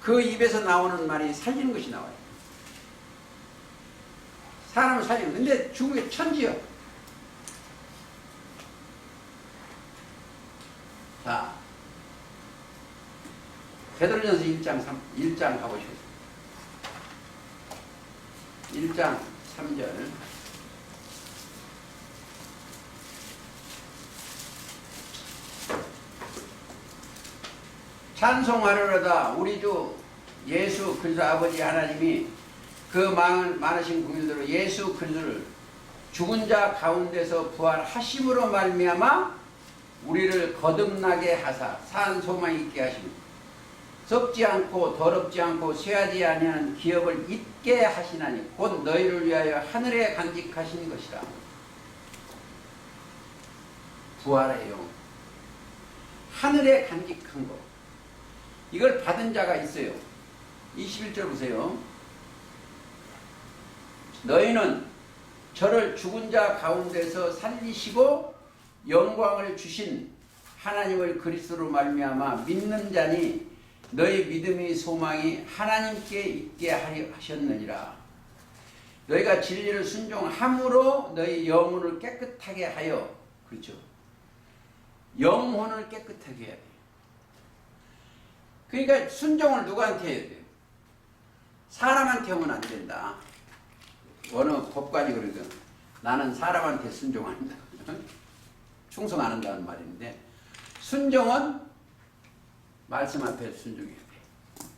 Speaker 1: 그 입에서 나오는 말이 살리는 것이 나와요. 사람을 살리는. 근데 죽은 게 천지요. 자, 베드로전서 1장 가보시겠습니다. 1장 3절. 찬송하려다 우리 주 예수 그리스도 아버지 하나님이 그 많으신 긍휼대로 예수 그리스도를 죽은 자 가운데서 부활하심으로 말미암아 우리를 거듭나게 하사 산 소망 있게 하시며 썩지 않고 더럽지 않고 쇠하지 아니하는 기업을 잊게 하시나니 곧 너희를 위하여 하늘에 간직하신 것이라. 부활해요. 하늘에 간직한 거. 이걸 받은 자가 있어요. 21절 보세요. 너희는 저를 죽은 자 가운데서 살리시고 영광을 주신 하나님을 그리스도로 말미암아 믿는 자니 너희 믿음의 소망이 하나님께 있게 하셨느니라. 너희가 진리를 순종함으로 너희 영혼을 깨끗하게 하여, 그렇죠? 영혼을 깨끗하게 해야 돼요. 그러니까 순종을 누구한테 해야 돼요? 사람한테 하면 안 된다. 어느 법관이 그러거든. 나는 사람한테 순종한다. 충성 안 한다는 말인데, 순종은 말씀 앞에 순종해야 돼요.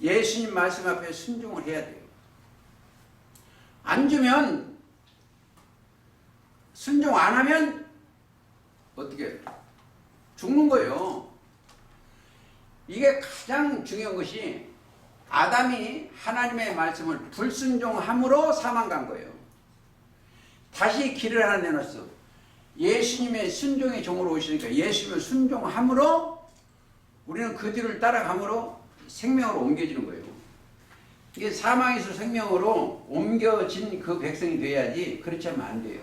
Speaker 1: 예수님 말씀 앞에 순종을 해야 돼요. 안 주면, 순종 안 하면 어떻게 죽는 거예요. 이게 가장 중요한 것이 아담이 하나님의 말씀을 불순종함으로 사망 간 거예요. 다시 길을 하나 내놨어. 예수님의 순종의 종으로 오시니까 예수님을 순종함으로 우리는 그 뒤를 따라감으로 생명으로 옮겨지는 거예요. 이게 사망에서 생명으로 옮겨진 그 백성이 돼야지, 그렇지 않으면 안 돼요.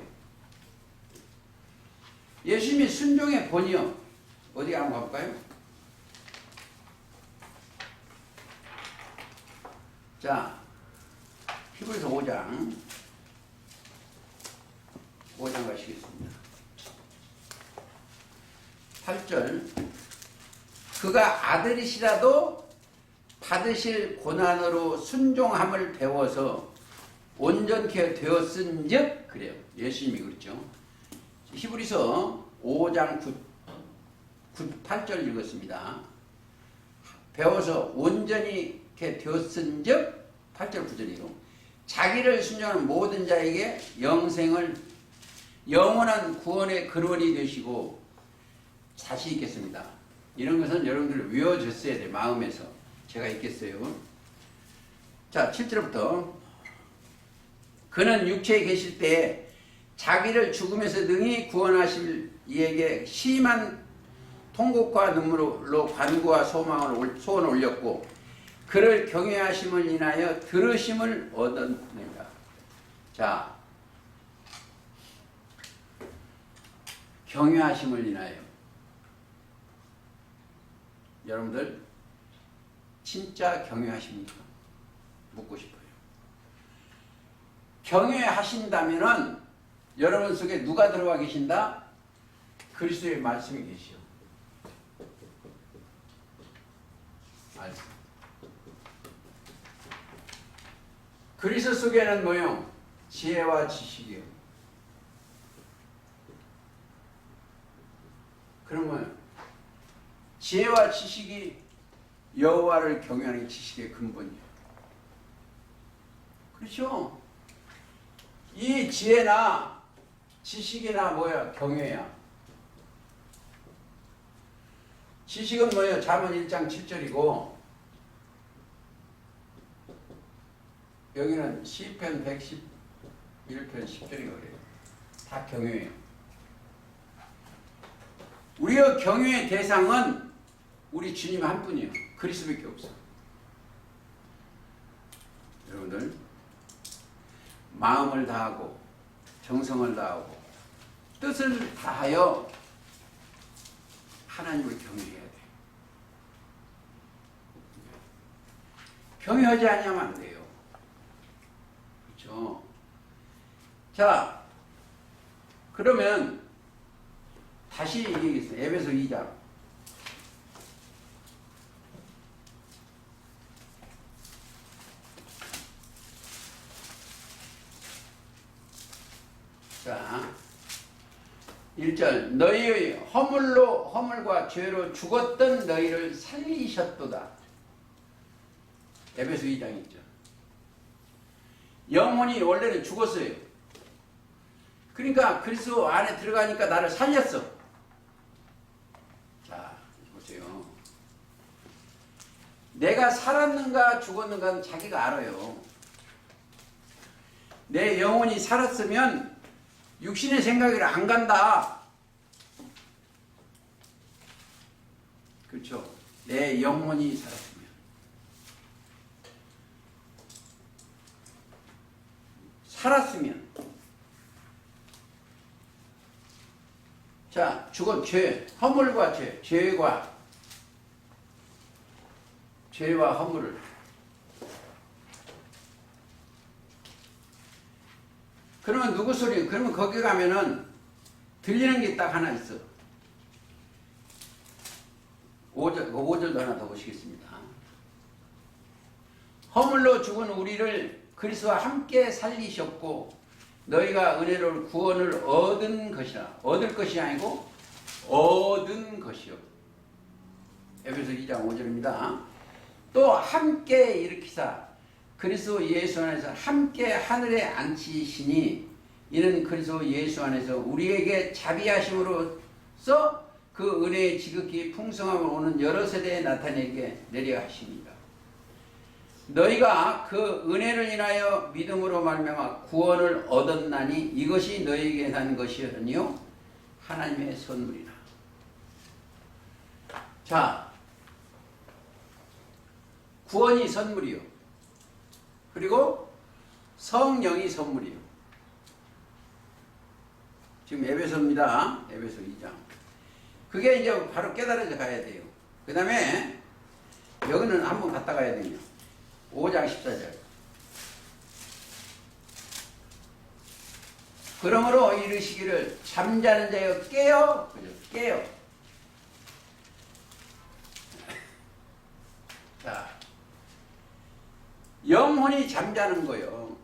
Speaker 1: 예수님이 순종의 본이요. 어디 한번 가볼까요? 자, 히브리서 5장 가시겠습니다. 8절. 그가 아들이시라도 받으실 고난으로 순종함을 배워서 온전케 되었은즉, 그래요. 예수님이 그렇죠. 히브리서 5장 8절 읽었습니다. 배워서 온전히 되었은즉, 8절 9절이요. 자기를 순종하는 모든 자에게 영원한 구원의 근원이 되시고 자신 있겠습니다. 이런 것은 여러분들 외워졌어야 돼. 마음에서. 제가 있겠어요. 자, 7절부터. 그는 육체에 계실 때에 자기를 죽음에서 능히 구원하실 이에게 심한 통곡과 눈물로 간구와 소원을 올렸고 그를 경외하심을 인하여 들으심을 얻었느니라. 자, 경외하심을 인하여. 여러분들 진짜 경외하십니까? 묻고 싶어요. 경외하신다면은 여러분 속에 누가 들어와 계신다? 그리스도의 말씀이 계시오. 알수. 그리스도 속에는 뭐요? 지혜와 지식이요. 그러면 지혜와 지식이 여호와를 경외하는 지식의 근본이에요. 그렇죠? 이 지혜나 지식이나 뭐야? 경외야. 지식은 뭐예요? 잠언 1장 7절이고 여기는 시편 111편 10절이고 그래요. 다 경외예요. 우리의 경외의 대상은 우리 주님 한 분이에요. 그리스도밖에 없어. 여러분들 마음을 다하고 정성을 다하고 뜻을 다하여 하나님을 경외해야 돼. 경외하지 않으면 안 돼요. 그렇죠? 자, 그러면 다시 얘기하겠습니다. 에베소 2장. 자, 1절 너희의 허물과 죄로 죽었던 너희를 살리셨도다. 에베소 2장 있죠. 영혼이 원래는 죽었어요. 그러니까 그리스도 안에 들어가니까 나를 살렸어. 자, 보세요. 내가 살았는가 죽었는가는 자기가 알아요. 내 영혼이 살았으면 육신의 생각이 안 간다. 그렇죠? 내 영혼이 살았으면. 살았으면. 자, 죽은 죄, 허물과 죄, 죄와 허물을. 그러면 누구 소리? 그러면 거기 가면은 들리는 게 딱 하나 있어. 5절도 하나 더 보시겠습니다. 허물로 죽은 우리를 그리스도와 함께 살리셨고 너희가 은혜로 구원을 얻은 것이라. 얻을 것이 아니고 얻은 것이요. 에베소 2장 5절입니다. 또 함께 일으키사 그리스도 예수 안에서 함께 하늘에 앉히시니 이는 그리스도 예수 안에서 우리에게 자비하심으로써 그 은혜의 지극히 풍성함을 오는 여러 세대에 나타내게 내려 하십니다. 너희가 그 은혜를 인하여 믿음으로 말미암아 구원을 얻었나니 이것이 너희에게 난 것이 아니요 하나님의 선물이라. 자, 구원이 선물이요. 그리고 성령이 선물이요. 지금 에베소입니다. 에베소 2장. 그게 이제 바로 깨달아져 가야 돼요. 그 다음에 여기는 한번 갔다 가야 되요 5장 14절. 그러므로 이르시기를 잠자는 자여 깨어. 그죠? 깨어. 자, 영혼이 잠자는 거요.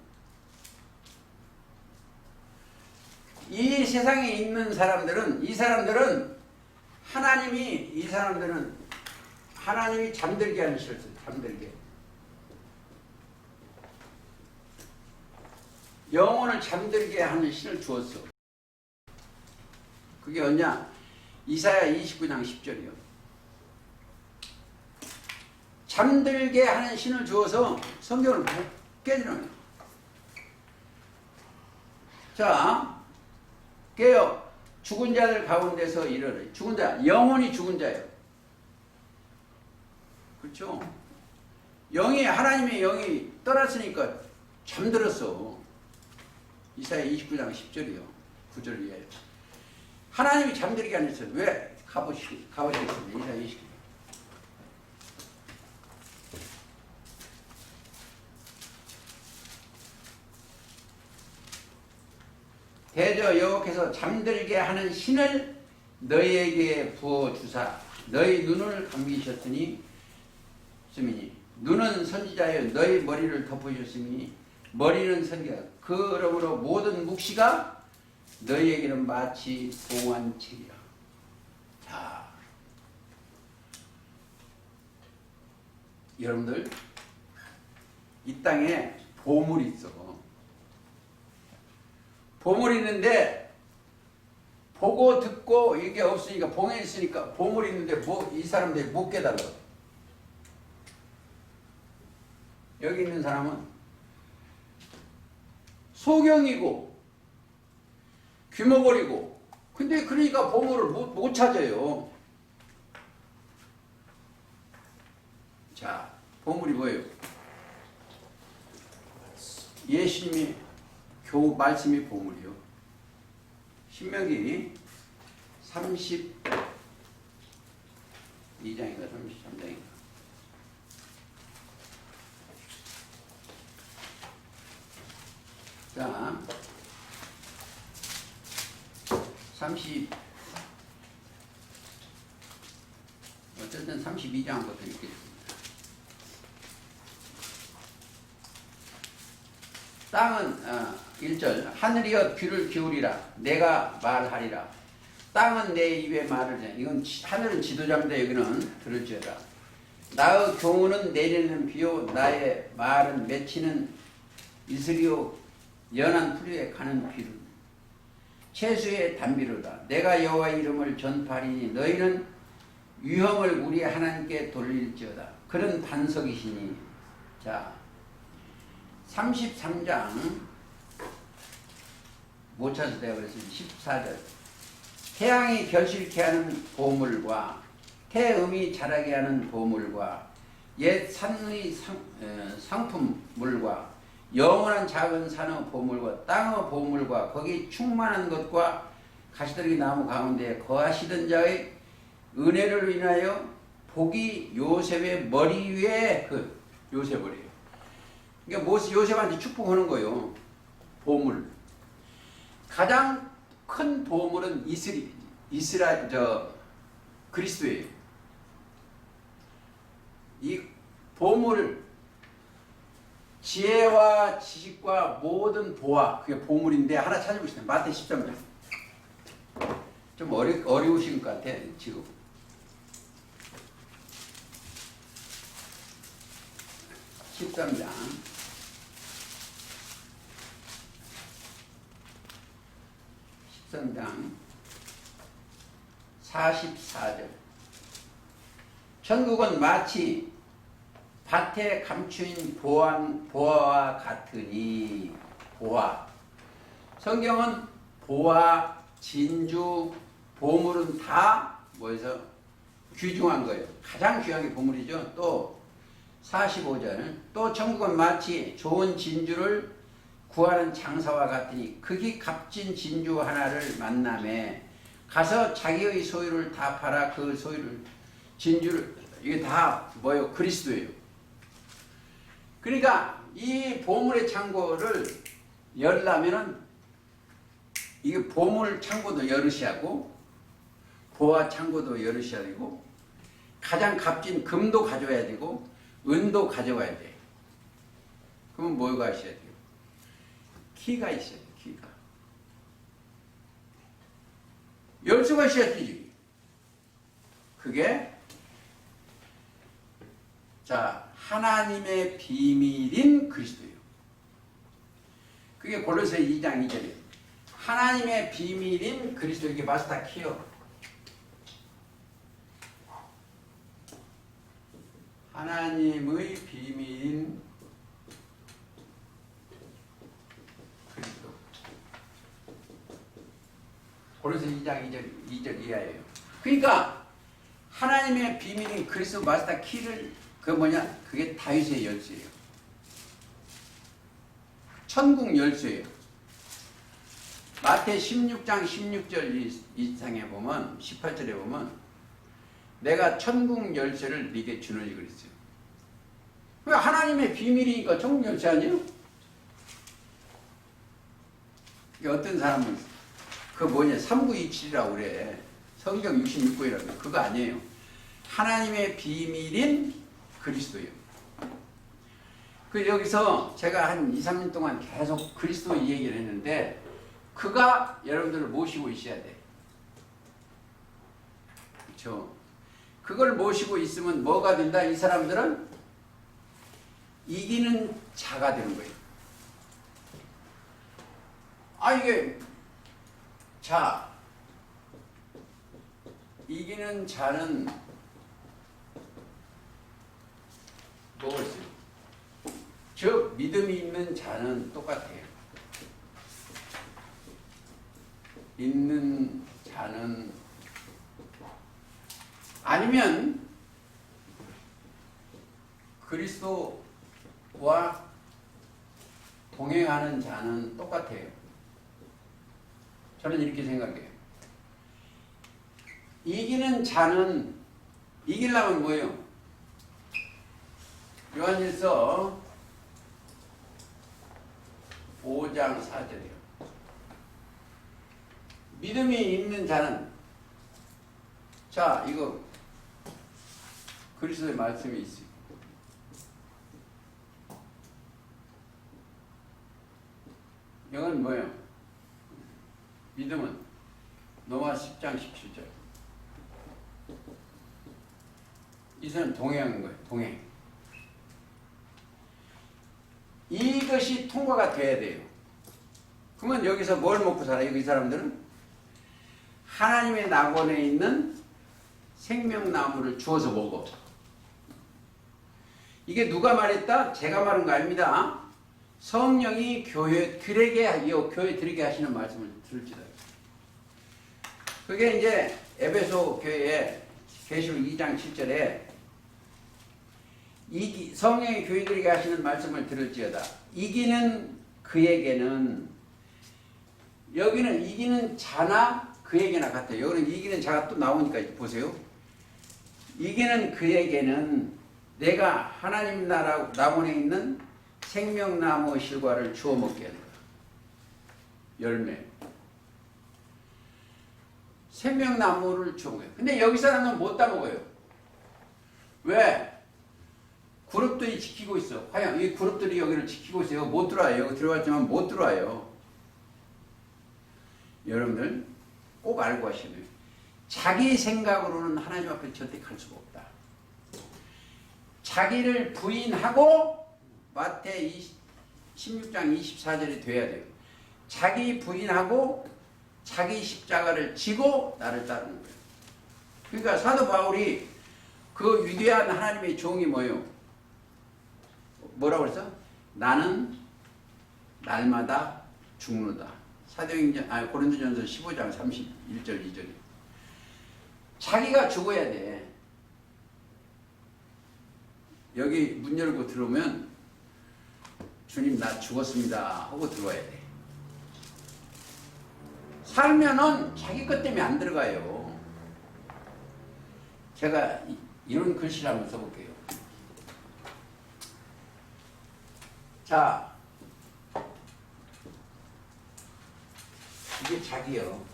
Speaker 1: 이 세상에 있는 사람들은 하나님이 잠들게 하는 신을 써요. 잠들게. 영혼을 잠들게 하는 신을 주었어. 그게 언냐? 이사야 29장 10절이요. 잠들게 하는 신을 주어서 성경을 깨지는 거예요. 자, 깨어. 죽은 자들 가운데서 일어나. 죽은 자, 영혼이 죽은 자예요. 그렇죠? 하나님의 영이 떠났으니까 잠들었어. 이사야 29장 10절이요. 9절이에요. 하나님이 잠들게 안 했어요. 왜? 가보시겠습니다. 이사야 29장. 대저 여호와께서 잠들게 하는 신을 너희에게 부어주사 너희 눈을 감기셨더니 눈은 선지자여 너희 머리를 덮으셨으니 머리는 선지자. 그러므로 모든 묵시가 너희에게는 마치 봉한 책이라. 자, 여러분들 이 땅에 보물이 있어. 보물이 있는데 보고 듣고 이게 없으니까 봉해 있으니까 보물이 있는데 이 사람들이 못 깨달아. 여기 있는 사람은 소경이고 귀머거리고 근데 그러니까 보물을 못 찾아요. 자, 보물이 뭐예요? 예수님이 교우 말씀이 보물이요. 신명기 32장인가 33장인가. 자, 32장부터 읽겠습니다. 땅은 1절 하늘이여 귀를 기울이라 내가 말하리라. 땅은 내 입에 말을 해. 이건 하늘은 지도자인데 여기는 들을지어다. 나의 교훈은 내리는 비요 나의 말은 맺히는 이슬이요 연한 풀에 가는 비루 채수의 단비루다. 내가 여호와의 이름을 전파하리니 너희는 위험을 우리 하나님께 돌릴지어다. 그런 반석이시니. 자, 33장 못 찾을 때가 그랬습니다. 14절 태양이 결실케 하는 보물과 태음이 자라게 하는 보물과 옛 산의 상품물과 영원한 작은 산의 보물과 땅의 보물과 거기 충만한 것과 가시더기 나무 가운데 거하시던 자의 은혜를 인하여 복이 요셉의 머리 위에 요셉 머리예요. 그러니까 요셉한테 축복하는 거예요. 보물. 가장 큰 보물은 그리스도예요. 이 보물 지혜와 지식과 모든 보화 그게 보물인데 하나 찾아보시면 마태 13장. 좀 어려우신 것 같아 지금. 13장 44절 천국은 마치 밭에 감추인 보화와 같으니. 보화. 성경은 보화, 진주, 보물은 다 뭐에서 귀중한 거예요. 가장 귀한 게 보물이죠. 또 45절 또 천국은 마치 좋은 진주를 구하는 장사와 같으니 극이 값진 진주 하나를 만남에 가서 자기의 소유를 다 팔아 그 소유를 진주를 이게 다 뭐예요? 그리스도예요. 그러니까 이 보물의 창고를 열려면은 이게 보물 창고도 열으셔야 하고 보화 창고도 열으셔야 되고 가장 값진 금도 가져와야 되고 은도 가져와야 돼. 그러면 뭐가 있어야 돼요? 키가 있어야 돼. 키가. 열쇠가 있어야 되지. 그게 자 하나님의 비밀인 그리스도예요. 그게 골로새 2장 2절이에요. 하나님의 비밀인 그리스도. 이게 마스터 키요. 하나님의 비밀인 그리스도. 골로새 2장 2절 이하예요. 그러니까 하나님의 비밀인 그리스도 마스터 키를 그게 다윗의 열쇠예요. 천국 열쇠예요. 마태 16장 16절 이상에 보면 18절에 보면 내가 천국 열쇠를 네게 주노니 그랬어요. 왜 하나님의 비밀이니까 천국 열쇠 아니에요? 어떤 사람은 3927이라고 그래. 성경 66권이라고 그거 아니에요. 하나님의 비밀인 그리스도예요. 그 여기서 제가 한 2, 3년 동안 계속 그리스도 얘기를 했는데 그가 여러분들을 모시고 있어야 돼. 그렇죠? 그걸 모시고 있으면 뭐가 된다? 이 사람들은 이기는 자가 되는 거예요. 이게 자 이기는 자는 뭐가 있어요? 즉 믿음이 있는 자는 똑같아요. 있는 자는 아니면 그리스도와 동행하는 자는 똑같아요. 저는 이렇게 생각해요. 이기는 자는 이기려면 뭐예요? 요한일서 5장 4절이에요. 믿음이 있는 자는 자 이거 그리스도의 말씀이 있어요. 이건 뭐예요? 믿음은 로마 10장 17절. 이것은 동행하는 거예요. 동행. 이것이 통과가 돼야 돼요. 그러면 여기서 뭘 먹고 살아요? 이 사람들은 하나님의 낙원에 있는 생명나무를 주워서 먹어. 이게 누가 말했다? 제가 말한 거 아닙니다. 성령이 교회들에게 하시는 말씀을 들을지다. 그게 이제 에베소 교회에 계시록 2장 7절에 성령이 교회들에게 하시는 말씀을 들을지어다. 이기는 그에게는 여기는 이기는 자나 그에게나 같아요. 여기는 이기는 자가 또 나오니까 보세요. 이기는 그에게는 내가 하나님 나라 낙원에 있는 생명나무 실과를 주워 먹게 하는 거야. 열매. 생명나무를 주워 먹어요. 근데 여기 사람은 못 따먹어요. 왜? 그룹들이 지키고 있어. 과연 이 그룹들이 여기를 지키고 있어요. 못 들어와요. 여기 들어왔지만 못 들어와요. 여러분들 꼭 알고 하셔야 돼요. 자기 생각으로는 하나님 앞에 절대 갈 수가 없다. 자기를 부인하고 마태 16장 24절이 돼야 돼요. 자기 부인하고 자기 십자가를 지고 나를 따르는 거예요. 그러니까 사도 바울이 그 위대한 하나님의 종이 뭐예요? 뭐라고 그랬어? 나는 날마다 죽는다. 고린도전서 15장 31절 2절이. 자기가 죽어야 돼. 여기 문 열고 들어오면 주님 나 죽었습니다 하고 들어와야 돼. 살면은 자기 것 때문에 안 들어가요. 제가 이런 글씨를 한번 써볼게요. 자, 이게 자기요.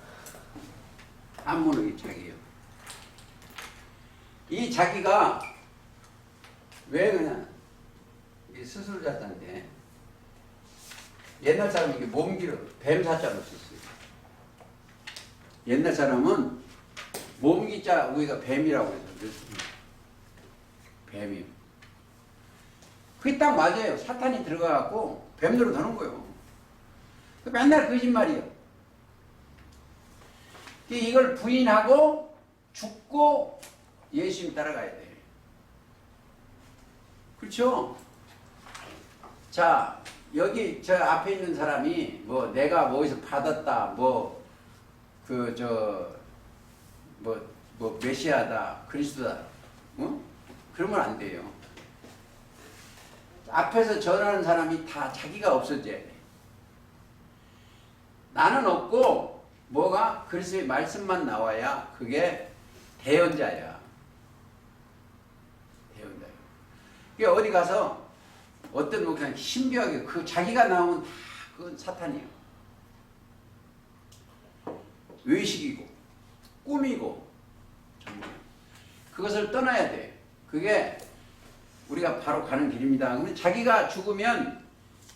Speaker 1: 한문은 이게 자기요. 이 자기가 왜 그냥 수술자인데 옛날 사람은 이게 몸기로 뱀 사자로 썼어요. 옛날 사람은 몸기자 우리가 뱀이라고 해서 뱀이요. 그게 딱 맞아요. 사탄이 들어가갖고 뱀 노릇하는 거예요. 맨날 거짓말이에요. 이걸 부인하고 죽고 예수님 따라가야 돼. 그렇죠? 자, 여기 저 앞에 있는 사람이 뭐 내가 뭐에서 받았다, 메시아다, 그리스도다, 그러면 안 돼요. 앞에서 전하는 사람이 다 자기가 없어져야 돼. 나는 없고 뭐가 그리스도의 말씀만 나와야 그게 대언자야. 대언자야. 이게 어디 가서 어떤 목사님 신비하게 그 자기가 나오면 다 그건 사탄이에요. 외식이고 꿈이고 전부. 그것을 떠나야 돼. 그게 우리가 바로 가는 길입니다. 그러면 자기가 죽으면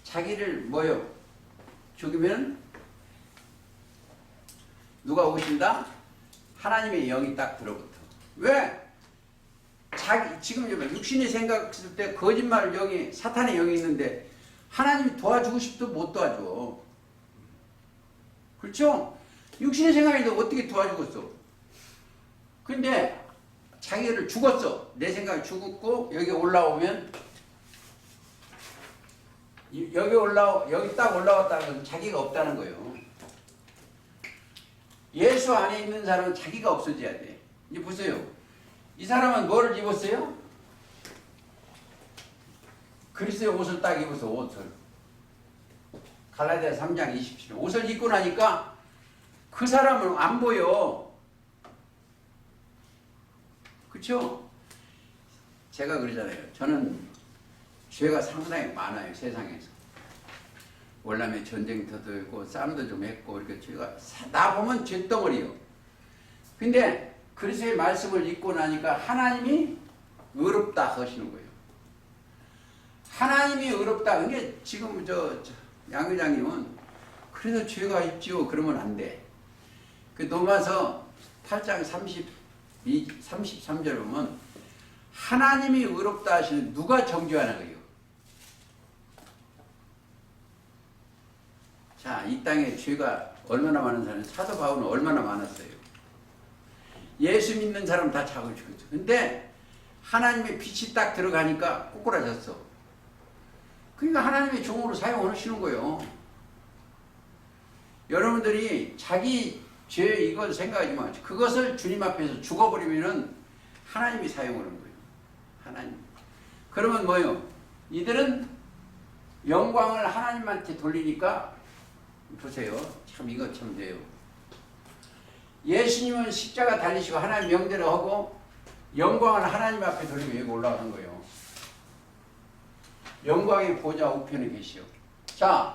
Speaker 1: 자기를 뭐요? 죽으면 누가 오신다? 하나님의 영이 딱 들어붙어. 왜? 지금 육신이 생각했을 때 거짓말 영이, 사탄의 영이 있는데 하나님이 도와주고 싶도 못 도와줘. 그렇죠? 육신의 생각인데 어떻게 도와주겠어? 근데 자기를 죽었어. 내 생각이 죽었고 여기 올라오면 여기 딱 올라왔다는 건 자기가 없다는 거예요. 예수 안에 있는 사람은 자기가 없어져야 돼. 이제 보세요. 이 사람은 뭐를 입었어요? 그리스도의 옷을 딱 입어서 옷을. 갈라디아 3장 27절. 옷을 입고 나니까 그 사람은 안 보여. 그렇죠? 제가 그러잖아요. 저는 죄가 상당히 많아요. 세상에서. 월남에 전쟁터도 있고 싸움도 좀 했고 이렇게 죄가 나 보면 죄덩어리요. 근데 그리스도의 말씀을 읽고 나니까 하나님이 의롭다 하시는 거예요. 하나님이 의롭다. 근데 지금 양 회장님은 그래도 죄가 있죠. 그러면 안 돼. 그 로마서 8장 33절 보면 하나님이 의롭다 하시는 누가 정죄하는 거예요. 자, 이 땅에 죄가 얼마나 많은 사람이 사도 바울은 얼마나 많았어요. 예수 믿는 사람 다 자고 죽었죠. 근데 하나님의 빛이 딱 들어가니까 꼬꾸라졌어. 그러니까 하나님의 종으로 사용하시는 거예요. 여러분들이 자기 죄 이걸 생각하지 마. 그것을 주님 앞에서 죽어버리면은 하나님이 사용하는 거예요. 하나님. 그러면 뭐요? 이들은 영광을 하나님한테 돌리니까 보세요. 참 이거 참 돼요. 예수님은 십자가 달리시고 하나님 명대로 하고 영광을 하나님 앞에 돌리고 여기 올라가는 거예요. 영광의 보좌 우편에 계시오. 자,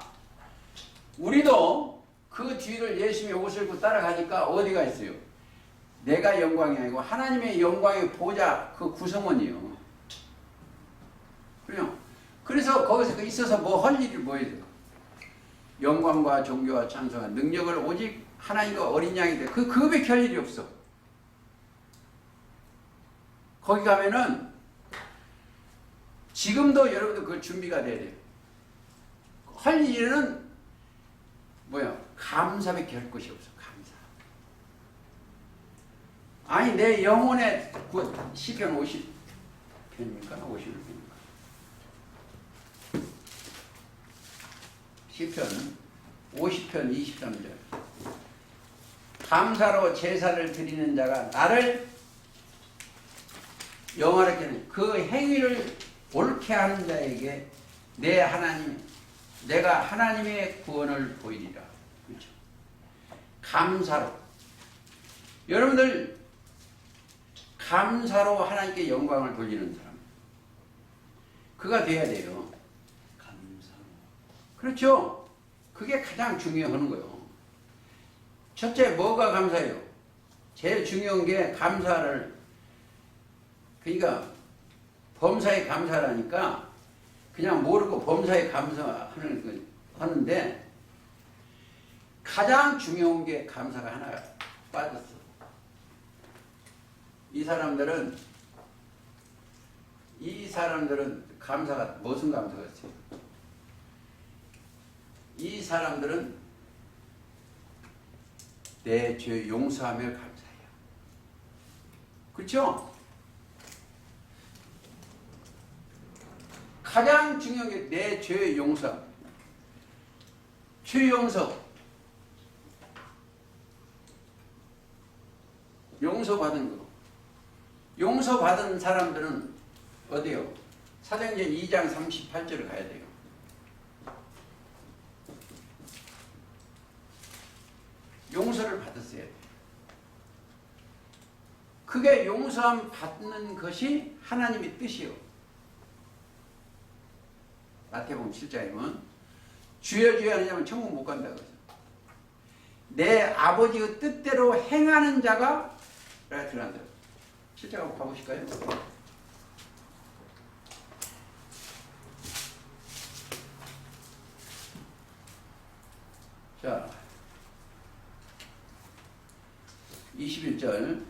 Speaker 1: 우리도 그 뒤를 예수님의 옷을 입고 따라가니까 어디가 있어요? 내가 영광이 아니고 하나님의 영광의 보좌 그 구성원이요. 그래요. 그래서 거기서 있어서 뭐 할 일이 뭐예요? 영광과 존귀와 찬송과 능력을 오직 하나님과 어린 양이 돼. 그거밖에 할 일이 없어. 거기 가면은 지금도 여러분들 그 준비가 돼야 돼요. 할 일은 뭐야? 감사밖에 할 것이 없어. 감사. 아니 내 영혼의 시편 50편입니까? 51편입니까? 시편 50편 23절. 감사로 제사를 드리는 자가 나를 영화롭게 하는 그 행위를 옳게 하는 자에게 내가 하나님의 구원을 보이리라. 그렇죠? 감사로. 여러분들 감사로 하나님께 영광을 돌리는 사람. 그가 돼야 돼요. 감사로. 그렇죠? 그게 가장 중요한 거예요. 첫째 뭐가 감사해요? 제일 중요한 게 감사를 그러니까 범사에 감사라니까 그냥 모르고 범사에 하는데 가장 중요한 게 감사가 하나 빠졌어. 이 사람들은 감사가 무슨 감사가 있어요? 이 사람들은 내 죄 용서하며 감사해요. 그렇죠? 가장 중요한 게 내 죄 용서. 죄 용서. 용서받은 거. 용서받은 사람들은 어디요? 사도행전 2장 38절을 가야 돼요. 용서를 받았어야 돼요. 그게 용서함 받는 것이 하나님의 뜻이요. 마태복음 7장이면 주여 하느냐면 천국 못 간다고 해서 내 아버지의 뜻대로 행하는 자가 들어간다. 7장 한번 가보실까요? 자, 21절.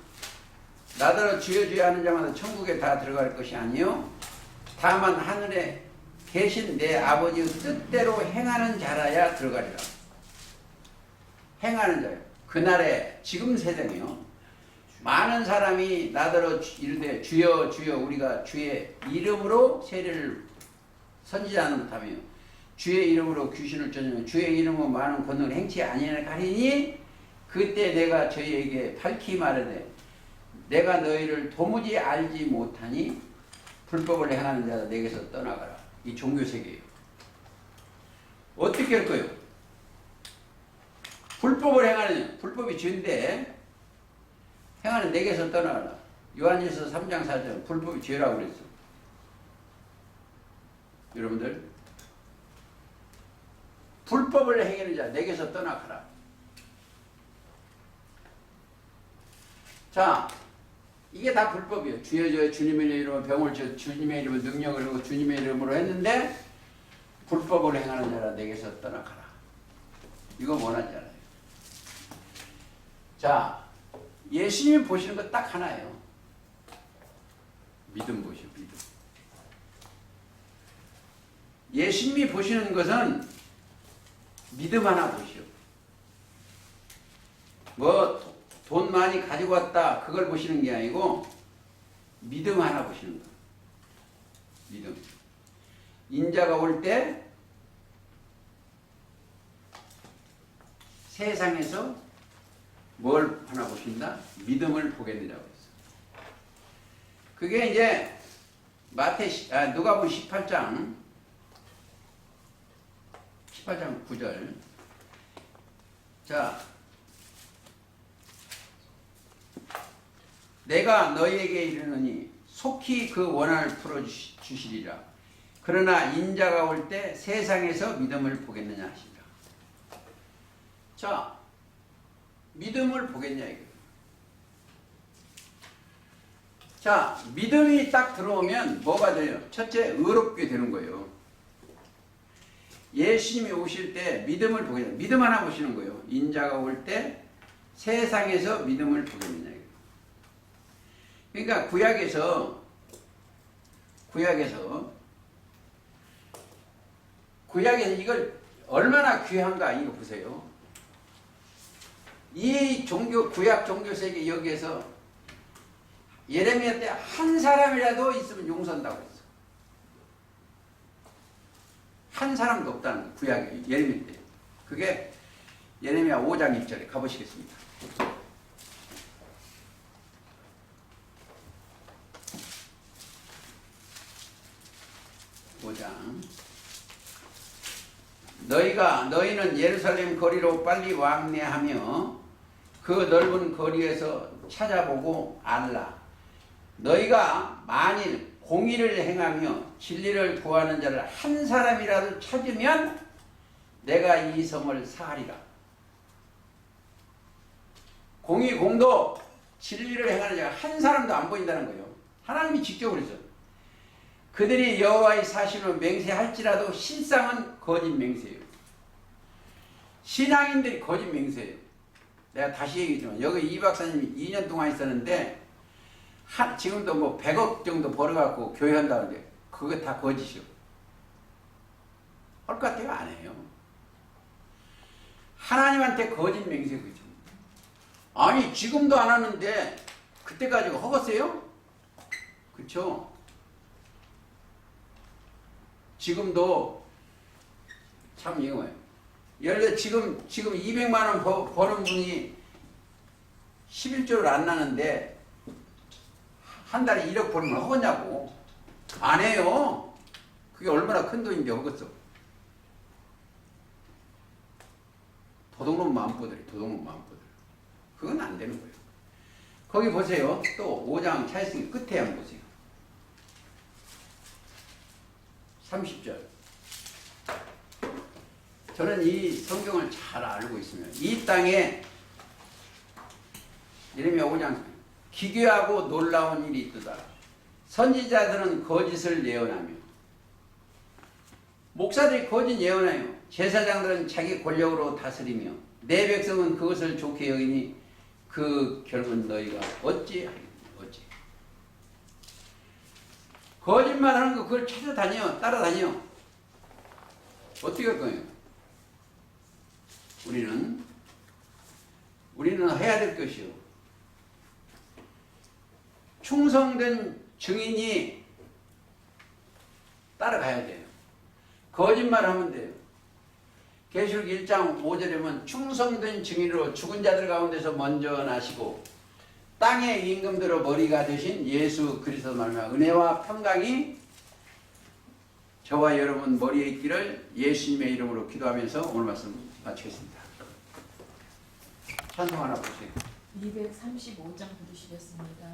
Speaker 1: 나더러 주여 주여 하는 자마다 천국에 다 들어갈 것이 아니요 다만 하늘에 계신 내 아버지의 뜻대로 행하는 자라야 들어가리라. 행하는 자요. 그날에 지금 세상이요. 많은 사람이 나더러 이르되 주여 주여 우리가 주의 이름으로 세례를 선지자는 못하며 주의 이름으로 귀신을 쫓으며 주의 이름으로 많은 권능을 행치 아니하나 가리니 그때 내가 저희에게 밝히 말하되 내가 너희를 도무지 알지 못하니 불법을 행하는 자가 내게서 떠나가라. 이 종교세계예요. 어떻게 할 거예요? 불법을 행하는 불법이 죄인데 행하는 내게서 떠나가라. 요한일서 3장 4절 불법이 죄라고 그랬어. 여러분들 불법을 행하는 자 내게서 떠나가라. 자, 이게 다 불법이에요. 주여 주여 주님의 이름으로 병을 주 주님의 이름으로 능력을 하고 주님의 이름으로 했는데 불법을 행하는 자라 내게서 떠나가라. 이거 원하지 않아요. 자, 예수님이 보시는 거 딱 하나예요. 믿음 보시오. 믿음. 예수님이 보시는 것은 믿음 하나 보시오. 뭐 돈 많이 가지고 왔다 그걸 보시는 게 아니고 믿음 하나 보시는 거예요. 믿음. 인자가 올 때 세상에서 뭘 하나 보신다? 믿음을 보겠느냐고 했어. 그게 이제 누가복음 18장 9절. 자, 내가 너희에게 이르노니 속히 그 원한을 풀어주시리라. 그러나 인자가 올 때 세상에서 믿음을 보겠느냐 하시니라. 자, 믿음을 보겠냐 이거예요. 자, 믿음이 딱 들어오면 뭐가 돼요? 첫째, 의롭게 되는 거예요. 예수님이 오실 때 믿음을 보겠냐. 믿음 하나 보시는 거예요. 인자가 올 때 세상에서 믿음을 보겠느냐. 그러니까 구약에서 이걸 얼마나 귀한가 이거 보세요. 이 구약 종교 세계 여기에서 예레미야 때 한 사람이라도 있으면 용서한다고 했어. 한 사람도 없다는 거예요. 구약에 예레미야 때. 그게 예레미야 5장 1절에 가보시겠습니다. 5장. 너희는 예루살렘 거리로 빨리 왕래하며 그 넓은 거리에서 찾아보고 알라. 너희가 만일 공의를 행하며 진리를 구하는 자를 한 사람이라도 찾으면 내가 이 성을 사하리라. 공의, 공도, 진리를 행하는 자가 한 사람도 안 보인다는 거예요. 하나님이 직접 그랬어요. 그들이 여호와의 사신을 맹세할지라도 실상은 거짓 맹세예요. 신앙인들이 거짓 맹세예요. 내가 다시 얘기했지만 여기 이 박사님이 2년 동안 있었는데 지금도 뭐 100억 정도 벌어갖고 교회한다는데 그거 다 거짓이요. 할 것 같아요? 안 해요. 하나님한테 거짓 맹세 그죠. 아니 지금도 안 하는데 그때까지 허겄어요? 그쵸? 지금도 참 이거예요. 예를 들어 지금 200만 원 버는 분이 11조를 안 나는데 한 달에 1억 벌면 허겄냐고. 안 해요. 그게 얼마나 큰 돈인데 허겄어. 도둑놈 마음보들이 도둑놈 마음보들. 그건 안 되는 거예요. 거기 보세요. 또 5장 차이승 끝에 한번 보세요. 30절. 저는 이 성경을 잘 알고 있습니다. 이 땅에 예레미야 5장 기괴하고 놀라운 일이 있도다. 선지자들은 거짓을 예언하며 목사들이 거짓 예언해요. 제사장들은 자기 권력으로 다스리며 내 백성은 그것을 좋게 여기니 그 결국은 너희가 어찌하리니 어찌. 거짓말하는 거 그걸 찾아다녀 따라다녀. 어떻게 할 거예요? 우리는 해야 될 것이요. 충성된 증인이 따라가야 돼요. 거짓말하면 돼요. 계시록 1장 5절에 보면 충성된 증인으로 죽은 자들 가운데서 먼저 나시고 땅의 임금대로 머리가 되신 예수 그리스도 말미암아 은혜와 평강이 저와 여러분 머리에 있기를 예수님의 이름으로 기도하면서 오늘 말씀 마치겠습니다. 찬송 하나 보세요.
Speaker 2: 235장 부르시겠습니다.